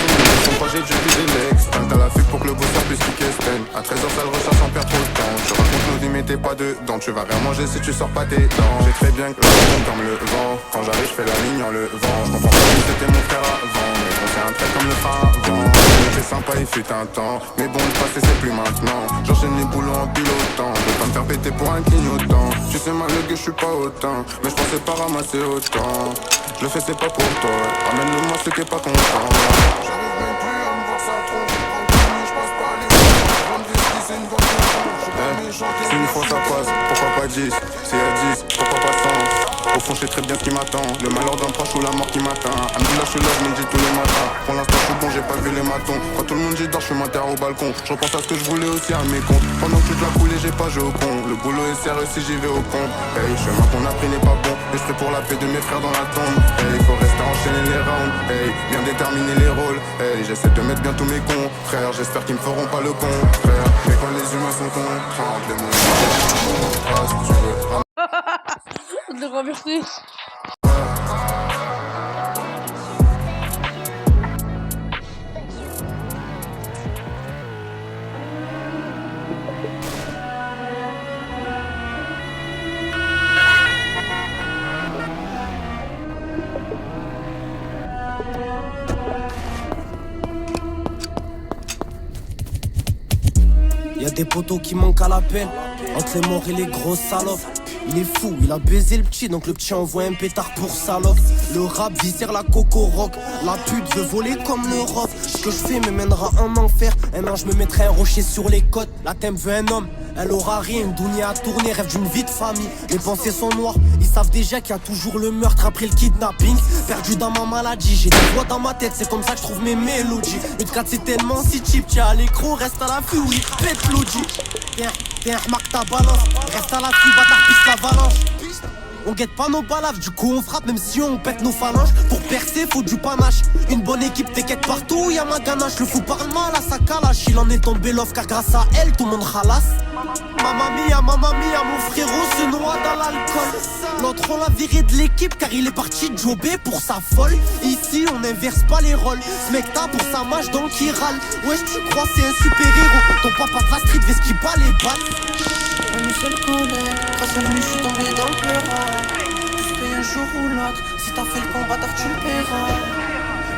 Son projet j'ai vu des legs. T'as la fuite pour que le bosseur puisse piquer Sten. À 13h ça le recherche sans perdre trop de temps. Je raconte nos mais t'es pas dedans. Tu vas rien manger si tu sors pas tes dents. J'ai très bien que la tombe comme le vent. Quand j'arrive je fais la ligne en levant. Je comprends pas si c'était mon frère avant. Mais bon c'est un trait comme le pharaon. C'est sympa il fut un temps. Mais bon le passé c'est plus maintenant. J'enchaîne les boulots en pilotant. Je veux pas me faire péter pour un clignotant. Tu sais mal le gueux je suis pas autant. Mais je pensais pas ramasser autant. Je le fais c'est pas pour toi. Ramène-le-moi ceux qui est pas content. J'arrive même plus à me voir ça trop. Je passe pas les c'est une voiture. Si une fois ça passe, pourquoi pas 10? Si à 10, pourquoi pas 100? Au fond je sais très bien ce qui m'attend. Le malheur d'un proche ou la mort qui m'atteint. Alhamdoulilah je suis là, je me le dis tous les matins. Pour l'instant je suis bon, j'ai pas vu les matons. Quand tout le monde dit dort, je suis terre au balcon. Je repense à ce que je voulais aussi à mes comptes. Pendant que tu te l'as coulé, j'ai pas joué au con. Le boulot est sérieux si j'y vais au compte. Hey, le chemin qu'on a pris n'est pas bon. Et je ferai pour la paix de mes frères dans la tombe. Hey, faut rester enchaîner les rounds. Hey, bien déterminer les rôles. Hey, j'essaie de mettre bien tous mes cons. Frère, j'espère qu'ils me feront pas le con. Frère, mais quand les humains sont cons, les mots. Si tu veux. De remercier. Y'a des poteaux qui manquent à l'appel. Entre les morts et les grosses salopes. Il est fou, il a baisé le petit, donc le petit envoie un pétard pour salope. Le rap viscère la coco rock. La pute veut voler comme l'Europe. Ce que je fais me mènera en enfer. Un an je me mettrai un rocher sur les côtes. La thème veut un homme, elle aura rien. Une dounia à tourner, rêve d'une vie de famille. Les pensées sont noires, ils savent déjà qu'il y a toujours le meurtre après le kidnapping. Perdu dans ma maladie, j'ai des voix dans ma tête, c'est comme ça que je trouve mes mélodies. Une 4 c'est tellement si cheap, tiens à l'écran, reste à l'affût, oui, pète l'audi. Tiens, remarque ta balance, reste à l'affût, bâtard, pisse l'avalanche. On guette pas nos balaves, du coup on frappe même si on pète nos phalanges. Pour percer faut du panache. Une bonne équipe t'inquiète partout, y'a ma ganache. Le fou parle mal à sa calache. Il en est tombé l'off car grâce à elle tout le monde ralasse. Mamma mia, mon frérot se noie dans l'alcool. L'autre on l'a viré de l'équipe car il est parti jobber pour sa folle. Ici on inverse pas les rôles. Ce mec t'as pour sa mâche donc il râle. Wesh tu crois c'est un super héros. Ton papa de la street vest qui bat les balles. Un seul collègue, grâce à lui je suis tombé dans le pleural. Tu se payes un jour ou l'autre, si t'as fait le combat tard tu le paieras.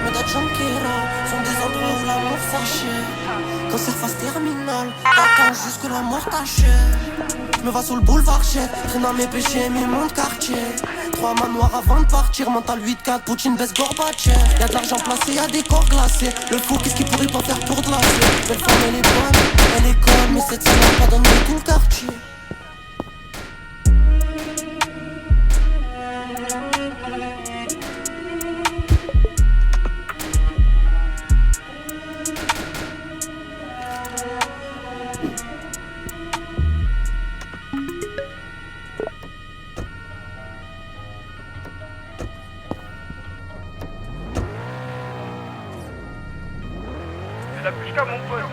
Mais Janquera sont des endroits où la mort s'achève. Cancer phase terminale, t'attends jusque la mort t'achève. Je me vais sur le boulevard chef, traîne à mes péchés, mes mondes quartier. 3 manoirs avant de partir, mental 8-4, Poutine baisse Gorbatchev. Y'a de l'argent placé, y'a des corps glacés. Le fou qu'est-ce qu'il pourrait pas faire pour de la paix. Belle femme elle est bonne, elle est conne, mais cette scène n'a pas donné tout le quartier. La pushka mon pote.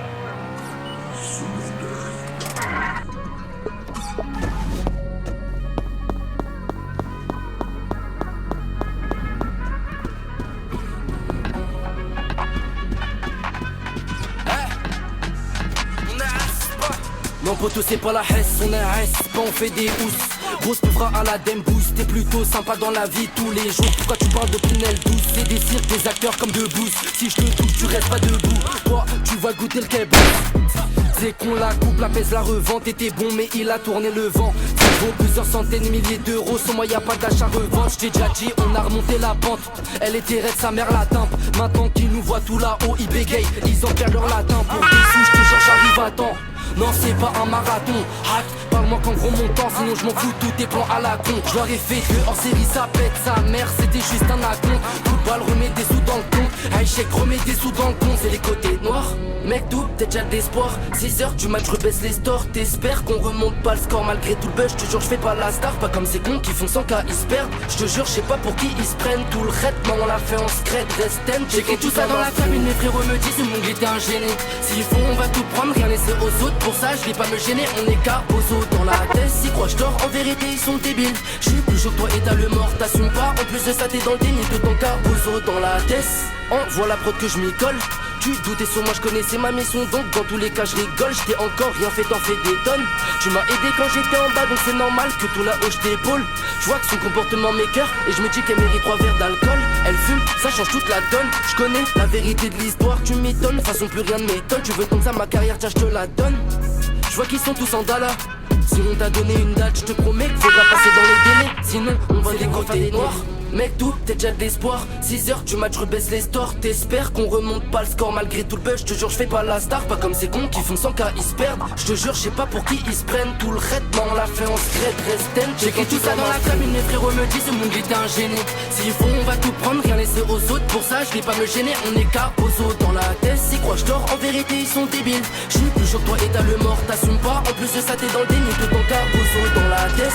Non poto c'est pas la hesse, on est un S, pas on fait des housses. Grosse peuvra à la dembousse, t'es plutôt sympa dans la vie tous les jours. Pourquoi tu parles de Pinel douce? C'est des cirques, des acteurs comme de boost. Si je te touche tu restes pas debout. Toi tu vas goûter le kebab. C'est qu'on la coupe, la pèse, la revente. Était bon mais il a tourné le vent. Ça vaut plusieurs centaines, milliers d'euros. Sans moi y'a pas d'achat revente. J't'ai déjà dit on a remonté la pente. Elle était raide, sa mère la timpe. Maintenant qu'ils nous voient tout là-haut, ils bégayent. Ils en perdent leur latin. Pour des sous, j'te jure j'arrive à temps. Non c'est pas un marathon, hack, parle-moi qu'en gros montant, sinon je m'en fous tous tes plans à la con. Je leur ai fait que hors série ça pète, sa mère c'était juste un accon. Coup de balle remet des sous dans le compte, hey chèque remet des sous dans le compte. C'est les côtés noirs, mec tout, t'es déjà d'espoir. 6h du match, je rebaisse les stores. T'espères qu'on remonte pas le score malgré tout le buzz. Je te jure je fais pas la star, pas comme ces cons qui font 100K ils se perdent. Je te jure je sais pas pour qui ils se prennent. Tout le raid, on l'a fait en secret, resten. J'ai tout ça dans la famille, mes frérots me disent mon était un génie. S'il faut on va tout prendre, rien laisser aux autres. Pour ça je vais pas me gêner, on est cabozo dans la tête. Si crois je dors, en vérité ils sont débiles. Je suis plus chaud que toi et t'as le mort, t'assumes pas. En plus de ça t'es dans le déni de ton cabozo dans la tête. Envoie la prod que je m'y colle. Tu doutais sur moi, je connaissais ma mission. Donc dans tous les cas je rigole, je t'ai encore rien fait, t'en fais des tonnes. Tu m'as aidé quand j'étais en bas, donc c'est normal que tout là-haut je t'épaule. Je vois que son comportement m'écoeure et je me dis qu'elle mérite 3 verres d'alcool. Elle fume, ça change toute la donne. Je connais la vérité de l'histoire, tu m'étonnes. De toute façon plus rien ne m'étonne, tu veux comme ça ma carrière, tiens je te la donne. Je vois qu'ils sont tous en dala. Si on t'a donné une date, je te promets qu'il faudra passer dans les délais. Sinon on va les côtés noirs. Mec tout, t'es déjà de l'espoir. 6h du match, je rebaisse les stores. T'espères qu'on remonte pas le score malgré tout le buzz. Je te jure je fais pas la star, pas comme ces cons qui font 100K ils se perdent. Je te jure je sais pas pour qui ils se prennent. Tout le raid, on l'a fait en secret, resten. J'ai tout ça dans la famille, mes frérots me disent ce monde était un génie. S'il faut on va tout prendre, rien laisser aux autres. Pour ça je vais pas me gêner, on est cabozo dans la tête. Si crois je dors, en vérité ils sont débiles. Je suis plus chaud que toi et t'as le mort, t'assumes pas. En plus de ça t'es dans le déni de ton cabozo dans la tête.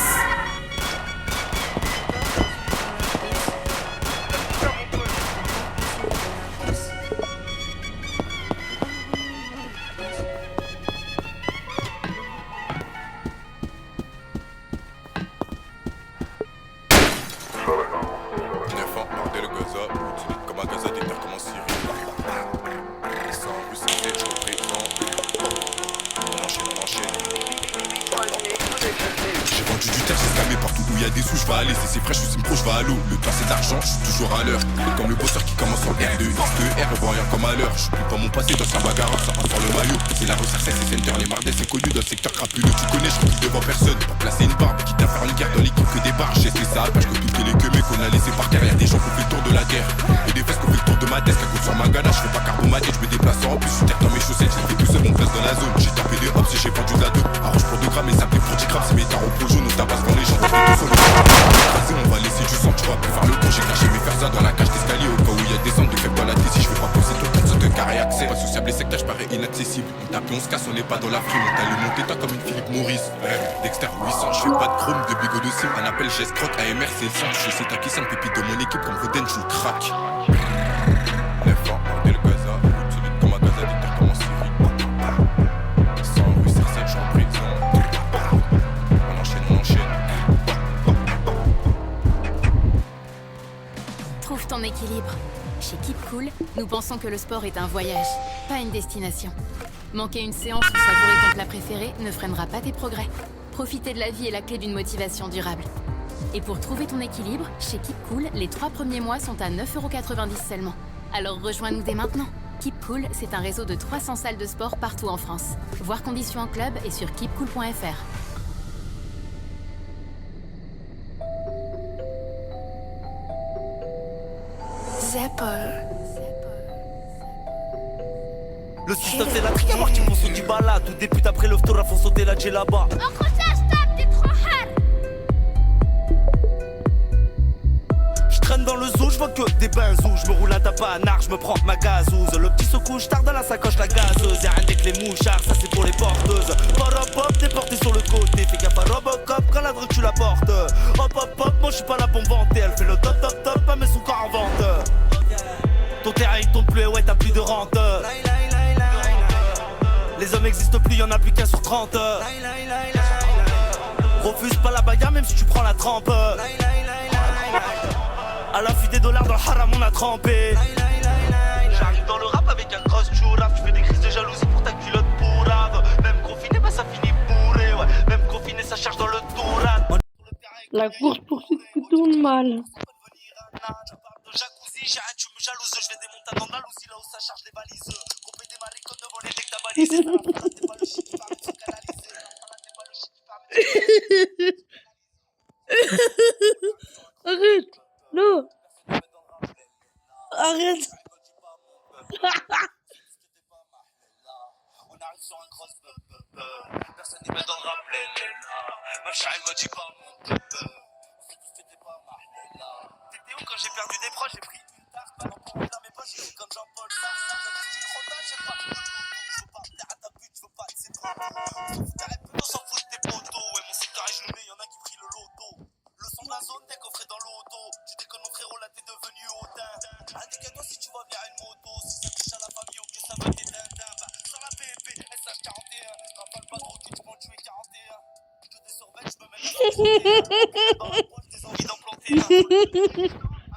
C'est fraîche, je suis pro, je vais à l'eau. Le temps c'est de l'argent, je suis toujours à l'heure. Comme le bosseur qui commence en R2, X2R, on voit rien comme à l'heure. Je pas mon passé dans sa bagarre, ça passe sur le maillot. C'est la recherche, c'est center, les mardets, c'est connu dans le secteur crapuleux. Tu connais, je suis devant personne. Pas placer une barbe, quitte à faire une guerre dans la frime, on t'a le monté, t'as comme une Philippe Maurice. Dexter 800, je fais pas de chrome, de bigot de sim. Un appel, geste croc, AMR, c'est le sang. Je sais t'as qui c'est un pépite de mon équipe, comme Roden, je le craque. 9 ans, on est le Gaza, route solide comme un Gaza, dictateur comme en Syrie. 100 rue Cercel, je suis en prison. On enchaîne, on enchaîne. Trouve ton équilibre. Chez Keep Cool, nous pensons que le sport est un voyage, pas une destination. Manquer une séance ou savourer ton plat préféré ne freinera pas tes progrès. Profiter de la vie est la clé d'une motivation durable. Et pour trouver ton équilibre, chez Keep Cool, les 3 premiers mois sont à 9,90€ seulement. Alors rejoins-nous dès maintenant. Keep Cool, c'est un réseau de 300 salles de sport partout en France. Voir conditions en club et sur keepcool.fr. Le système c'est la trique à voir qui font sauter balade. Tout débute après le ftora font sauter la djellaba. Je traîne dans le zoo, je vois que des benzous. Je me roule à tapanard, je me prends ma gazouse. Le petit se couche tard dans la sacoche, la gazeuse. Y'a rien avec les mouchards, ça c'est pour les porteuses. Hop hop, t'es porté sur le côté. Fais gaffe à Robocop quand la drogue tu la portes. Hop hop hop, moi je suis pas là pour me vanter. Elle fait le top top top, pas met son corps en vente. Ton terrain il tombe plus et ouais t'as plus de rente. Les hommes existent plus, y'en a plus qu'un sur 30. Refuse pas la bagarre même si tu prends la trempe. À l'affût des dollars dans le haram on a trempé. J'arrive dans le rap avec un cross chouraf. Tu fais des crises de jalousie pour ta culotte pourrave. Même confiné bah ça finit bourré ouais. Même confiné ça charge dans le tourat. La course poursuite qui tourne mal. Jacuzzi, j'arrête, tu me jalouses. Je vais démonter en Andalousie là où ça charge les valises. Couper des maricones devant les decks d'abalisés. T'es pas le shit qui permet de se canaliser. T'es pas le shit qui permet de se canaliser. Arrête. Non. Arrête. On arrive sur un cross personne n'y met dans le rap ma chérie me dit pas mon bébé. C'était pas mal t'étais où quand j'ai perdu des proches? J'ai pris une tarte, pas dans mes poches. J'étais comme Jean-Paul Sartre. J'avais style rodage, j'ai pas de loto. Je veux pas plaire à ta pute, je veux pas de ses travaux. On s'en fout de tes potos. Ouais mon secteur est gelé, y'en a qui prient le loto. Le son de la zone, t'es coffré dans l'auto. Tu déconnes mon frérot, là t'es devenu hautain. Indique-toi si tu vois venir une moto. Si ça touche à la famille ou que ça va t'es dindin. Bah sur la BP, SH41. Rafale pas trop, tu te prends tuer 41. Je te désormais, je me mets dans la poche, des envies d'en planter un. Un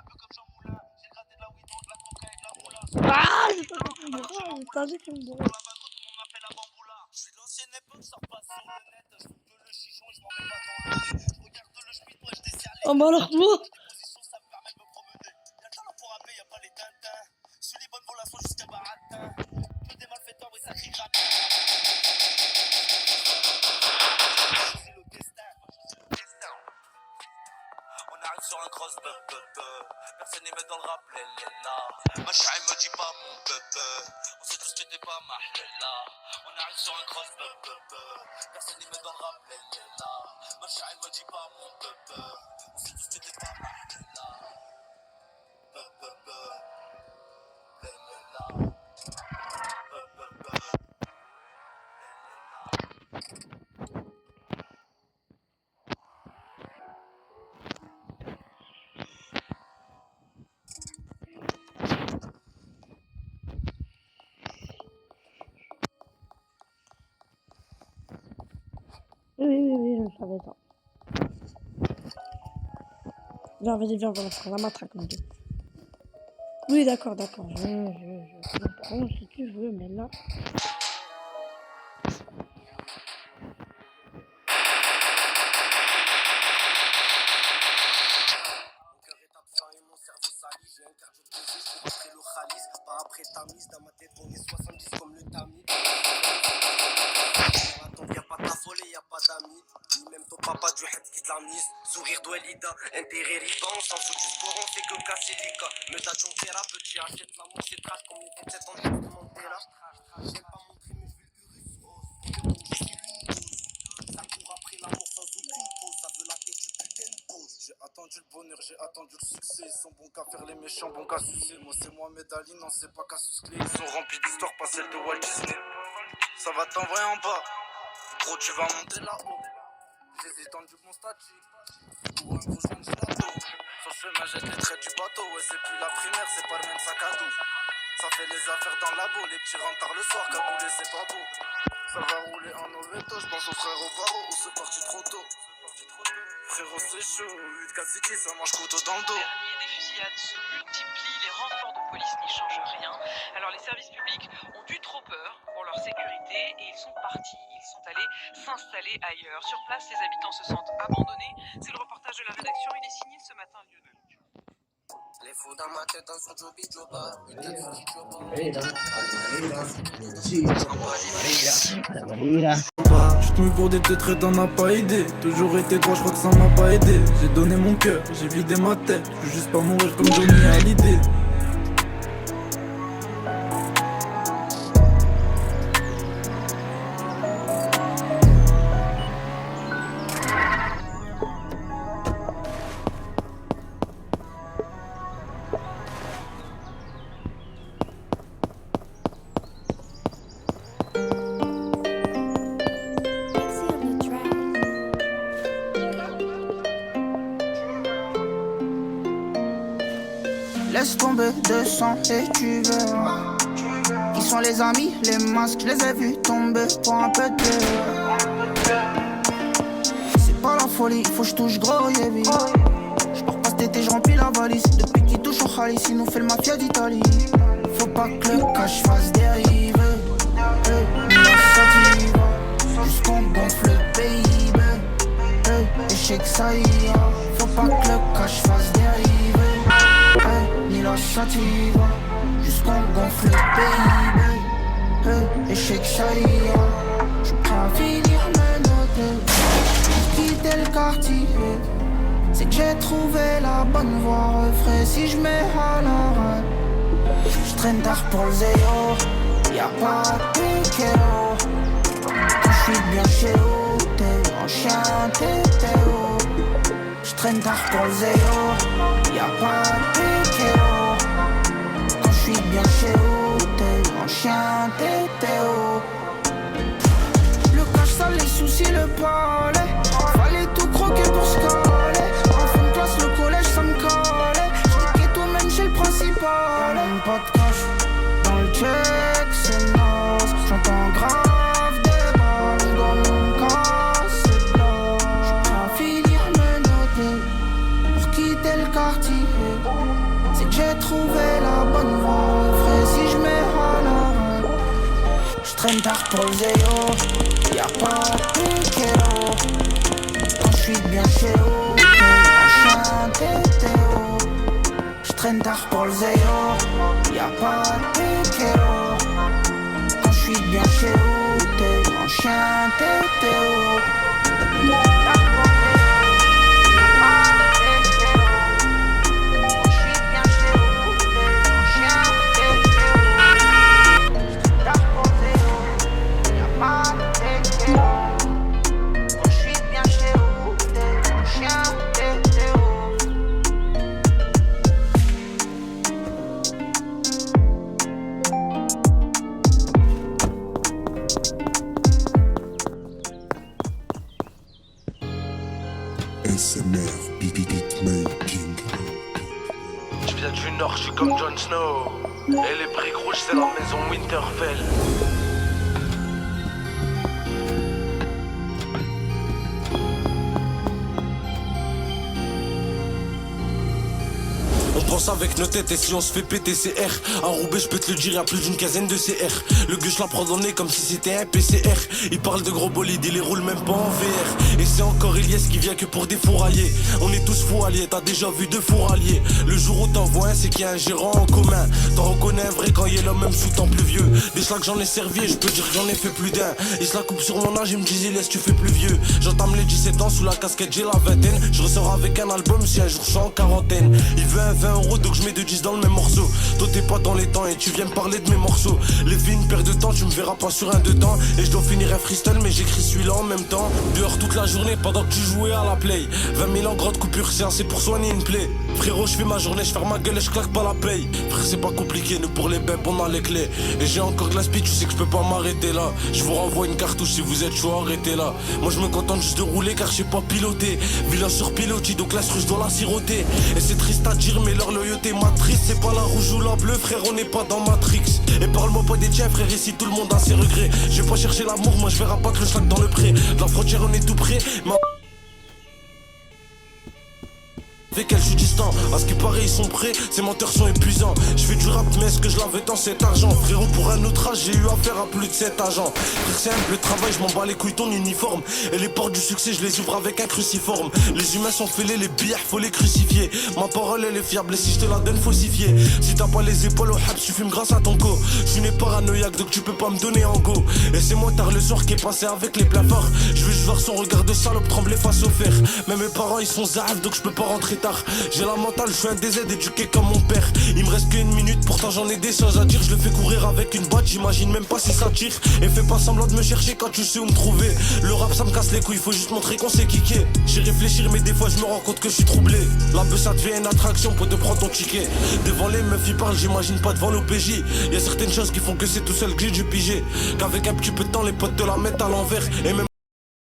peu comme Jean Moulin. J'ai gratté de la weed, de la cocaïne, de la moula. Ah, j'ai pas compris le bras. T'as dit que me bras. Je suis de l'ancienne époque, je sors pas sur le net. Je fume que le chichon et je m'en mets pas dans le nez. Je regarde le schmitt, moi je desserre les. Oh bah alors toi. Ça me permet de me promener. Y'a le talent pour rapper, y'a pas les tintins. Suis les bonnes volations jusqu'à Baratin. Que des malfaiteurs, oui ça crie gratin. C'est le destin. On arrive sur un cross personne n'y met dans le rap là. Ma chérie me dit pas mon bébé. On sait tous que t'es pas ma là. On arrive sur un cross personne n'y met dans le rap là. Ma chérie me dit pas mon bébé. On sait tous que t'es pas ma là. Oui, je savais ça. Viens, vas-y, viens, on va faire la matraque, mon dieu. Oui, d'accord. Je prends si tu veux, mais là... Après ta mise, dans ma tête on est 70 comme le tamis. Attends, y'a pas d'affolé, y'a pas d'amis. Ni même ton papa du head qui te la mise. Sourire d'Ouelida, intérêt riban. On s'en fout du sport, on fait que casser les cas. Me t'as Jonkera, petit achète l'amour, c'est trash comme les 27 ans, je te demande là. J'aime pas montrer, mais je veux le Urus rose. Ça court après l'amour sans aucune pause. Ça veut la tête du putain de pause. J'ai attendu le bonheur, j'ai attendu le succès. Ils sont bons qu'à faire les méchants, bons qu'à sucer. Moi c'est Mohamed Ali, non c'est pas Cassius Clay. Ils sont remplis d'histoires, pas celles de Walt Disney. Ça va t'envoyer en bas. Gros, tu vas monter là-haut. J'ai tendu mon statut. Pour un gros joint de gelato. Sur chemin, jette les traits du bateau. Ouais, c'est plus la primaire, c'est pas le même sac à dos. Ça fait les affaires dans le labo. Les petits rentrent tard le soir, caboulé, c'est pas beau. Ça va rouler en Oveto. J'pense aux frères au barreau ou c'est parti trop tôt. Frérot, c'est chaud. 8-4 City, ça mange couteau dans le dos. Des fusillades se multiplient, les renforts de police n'y changent rien. Alors les services publics ont eu trop peur pour leur sécurité et ils sont partis, ils sont allés s'installer ailleurs. Sur place, les habitants se sentent abandonnés. C'est le reportage de la rédaction, il est signé ce matin, Lionel. Les fous dans ma tête, un son Joby Joba. J'suis tombé pour des traits, t'en as pas aidé. Toujours été droit, j'crois que ça m'a pas aidé. J'ai donné mon cœur, j'ai vidé ma tête. J'veux juste pas mourir comme Johnny Hallyday. Laisse tomber 200 et tu verras. Ils sont les amis, les masques, je les ai vus tomber pour un peu de c'est pas la folie, faut que je touche gros et vite. J'pars pas cet été, j'remplis la valise. Depuis qu'il touche au Khalis, il nous fait le mafia d'Italie. Faut pas que le cash fasse dérive. Jusqu'on gonfle le PIB. Échec ça ira. Faut pas que le cash fasse dérive. Ni la sativa, jusqu'on gonfle le PIB. Échec ça ira. J'suis prêt à finir mes notes. Quitter le quartier, c'est que j'ai trouvé la bonne voie. Refrais si j'mets à l'arrêt. J'traîne tard pour le zéro. Y'a pas de kéo. Quand j'suis bien chez eux, t'es en chien, t'es où. J'traîne tard pour le zéro. Y'a pas de kéo. Quand j'suis bien chez eux, t'es en chien, t'es où. Le cash, ça les soucis, le palais. Fallait tout croquer pour se caler. En fin de classe, le collège, ça me calait. J'niquais tout même chez le principal. Y'a même pas de cash dans le check, c'est naze. J'entends grave des balles dans mon cas, c'est blanc. J'suis prêt à finir mes notes pour quitter le quartier. C'est que j'ai trouvé la bonne voie. Frère, si j'mets à l'arrêt. J'traîne tard pour le zéro. Y'a pas de kéo. Quand j'suis bien chez eux, t'es en chien, t'es où. J'traîne tard pour le zéro. Y'a pas de kéo. Quand j'suis bien chez eux, t'es en chien, t'es où. SMR, beat making. Je viens du nord, je suis comme Jon Snow. Et les briques rouges, c'est la maison Winterfell. On pense avec nos têtes et si on se fait péter CR. À Roubaix je peux te le dire, y'a plus d'une quinzaine de CR. Le gueux je la prends dans le nez comme si c'était un PCR. Il parle de gros bolides, il les roule même pas en VR. Et c'est encore Ilyes qui vient que pour des fourraliers. On est tous fous alliés, t'as déjà vu deux fourraliers. Le jour où t'en vois un, c'est qu'il y a un gérant en commun. T'en reconnais un vrai quand il est là même sous temps plus vieux. Des schlags j'en ai servi et je peux dire que j'en ai fait plus d'un. Il se la coupe sur mon âge, il me disait laisse tu fais plus vieux. J'entame les 17 ans sous la casquette, j'ai la vingtaine. Je ressors avec un album si un jour je suis en quarantaine. Il veut un vin euros, donc je mets 2-10 dans le même morceau. Toi t'es pas dans les temps et tu viens me parler de mes morceaux. Les vies une perte de temps, tu me verras pas sur un dedans. Et je dois finir un freestyle mais j'écris celui-là en même temps. Dehors toute la journée pendant que tu jouais à la play. 20 000 en grande coupure, c'est assez pour soigner une plaie. Frérot je fais ma journée, je ferme ma gueule et je claque pas la paye. Frère c'est pas compliqué, nous pour les bêtes on a les clés. Et j'ai encore de la speed, tu sais que je peux pas m'arrêter là. Je vous renvoie une cartouche si vous êtes chaud, arrêtez là. Moi je me contente juste de rouler car je sais pas piloter. Vilain sur pilotis, donc la je dois la siroter. Et c'est triste à dire mais leur loyauté m'attriste. C'est pas la rouge ou la bleue frère, on n'est pas dans Matrix. Et parle-moi pas des tiens frère, ici tout le monde a ses regrets. Je vais pas chercher l'amour, moi je verrai pas que le slack dans le pré. De la frontière on est tout près, avec elle je suis distant, à ce qui paraît ils sont prêts, ces menteurs sont épuisants. Je fais du rap mais est-ce que je l'avais dans cet argent? Frérot pour un autre âge j'ai eu affaire à plus de 7 agents. Frère simple le travail je m'en bats les couilles ton uniforme. Et les portes du succès je les ouvre avec un cruciforme. Les humains sont fêlés, les billards faut les crucifier. Ma parole elle est fiable et si je te la donne falsifiée. Si t'as pas les épaules au hab tu fumes grâce à ton co. Je suis né paranoïaque donc tu peux pas me donner en go. Et c'est moi tard le soir qui est passé avec les plats forts. Je veux juste voir son regard de salope trembler face au fer. Mais mes parents ils sont zaf donc je peux pas rentrer tard. J'ai la mentale, je suis un DZ éduqué comme mon père. Il me reste qu'une minute, pourtant j'en ai des choses à dire. Je le fais courir avec une boîte, j'imagine même pas si ça tire. Et fais pas semblant de me chercher quand tu sais où me trouver. Le rap ça me casse les couilles, faut juste montrer qu'on sait kicker. J'y réfléchir mais des fois je me rends compte que je suis troublé. La beuh ça devient une attraction pour te prendre ton ticket. Devant les meufs ils parlent, j'imagine pas devant l'OPJ. Y'a certaines choses qui font que c'est tout seul que j'ai dû piger. Qu'avec un petit peu de temps les potes te la mettent à l'envers. Et même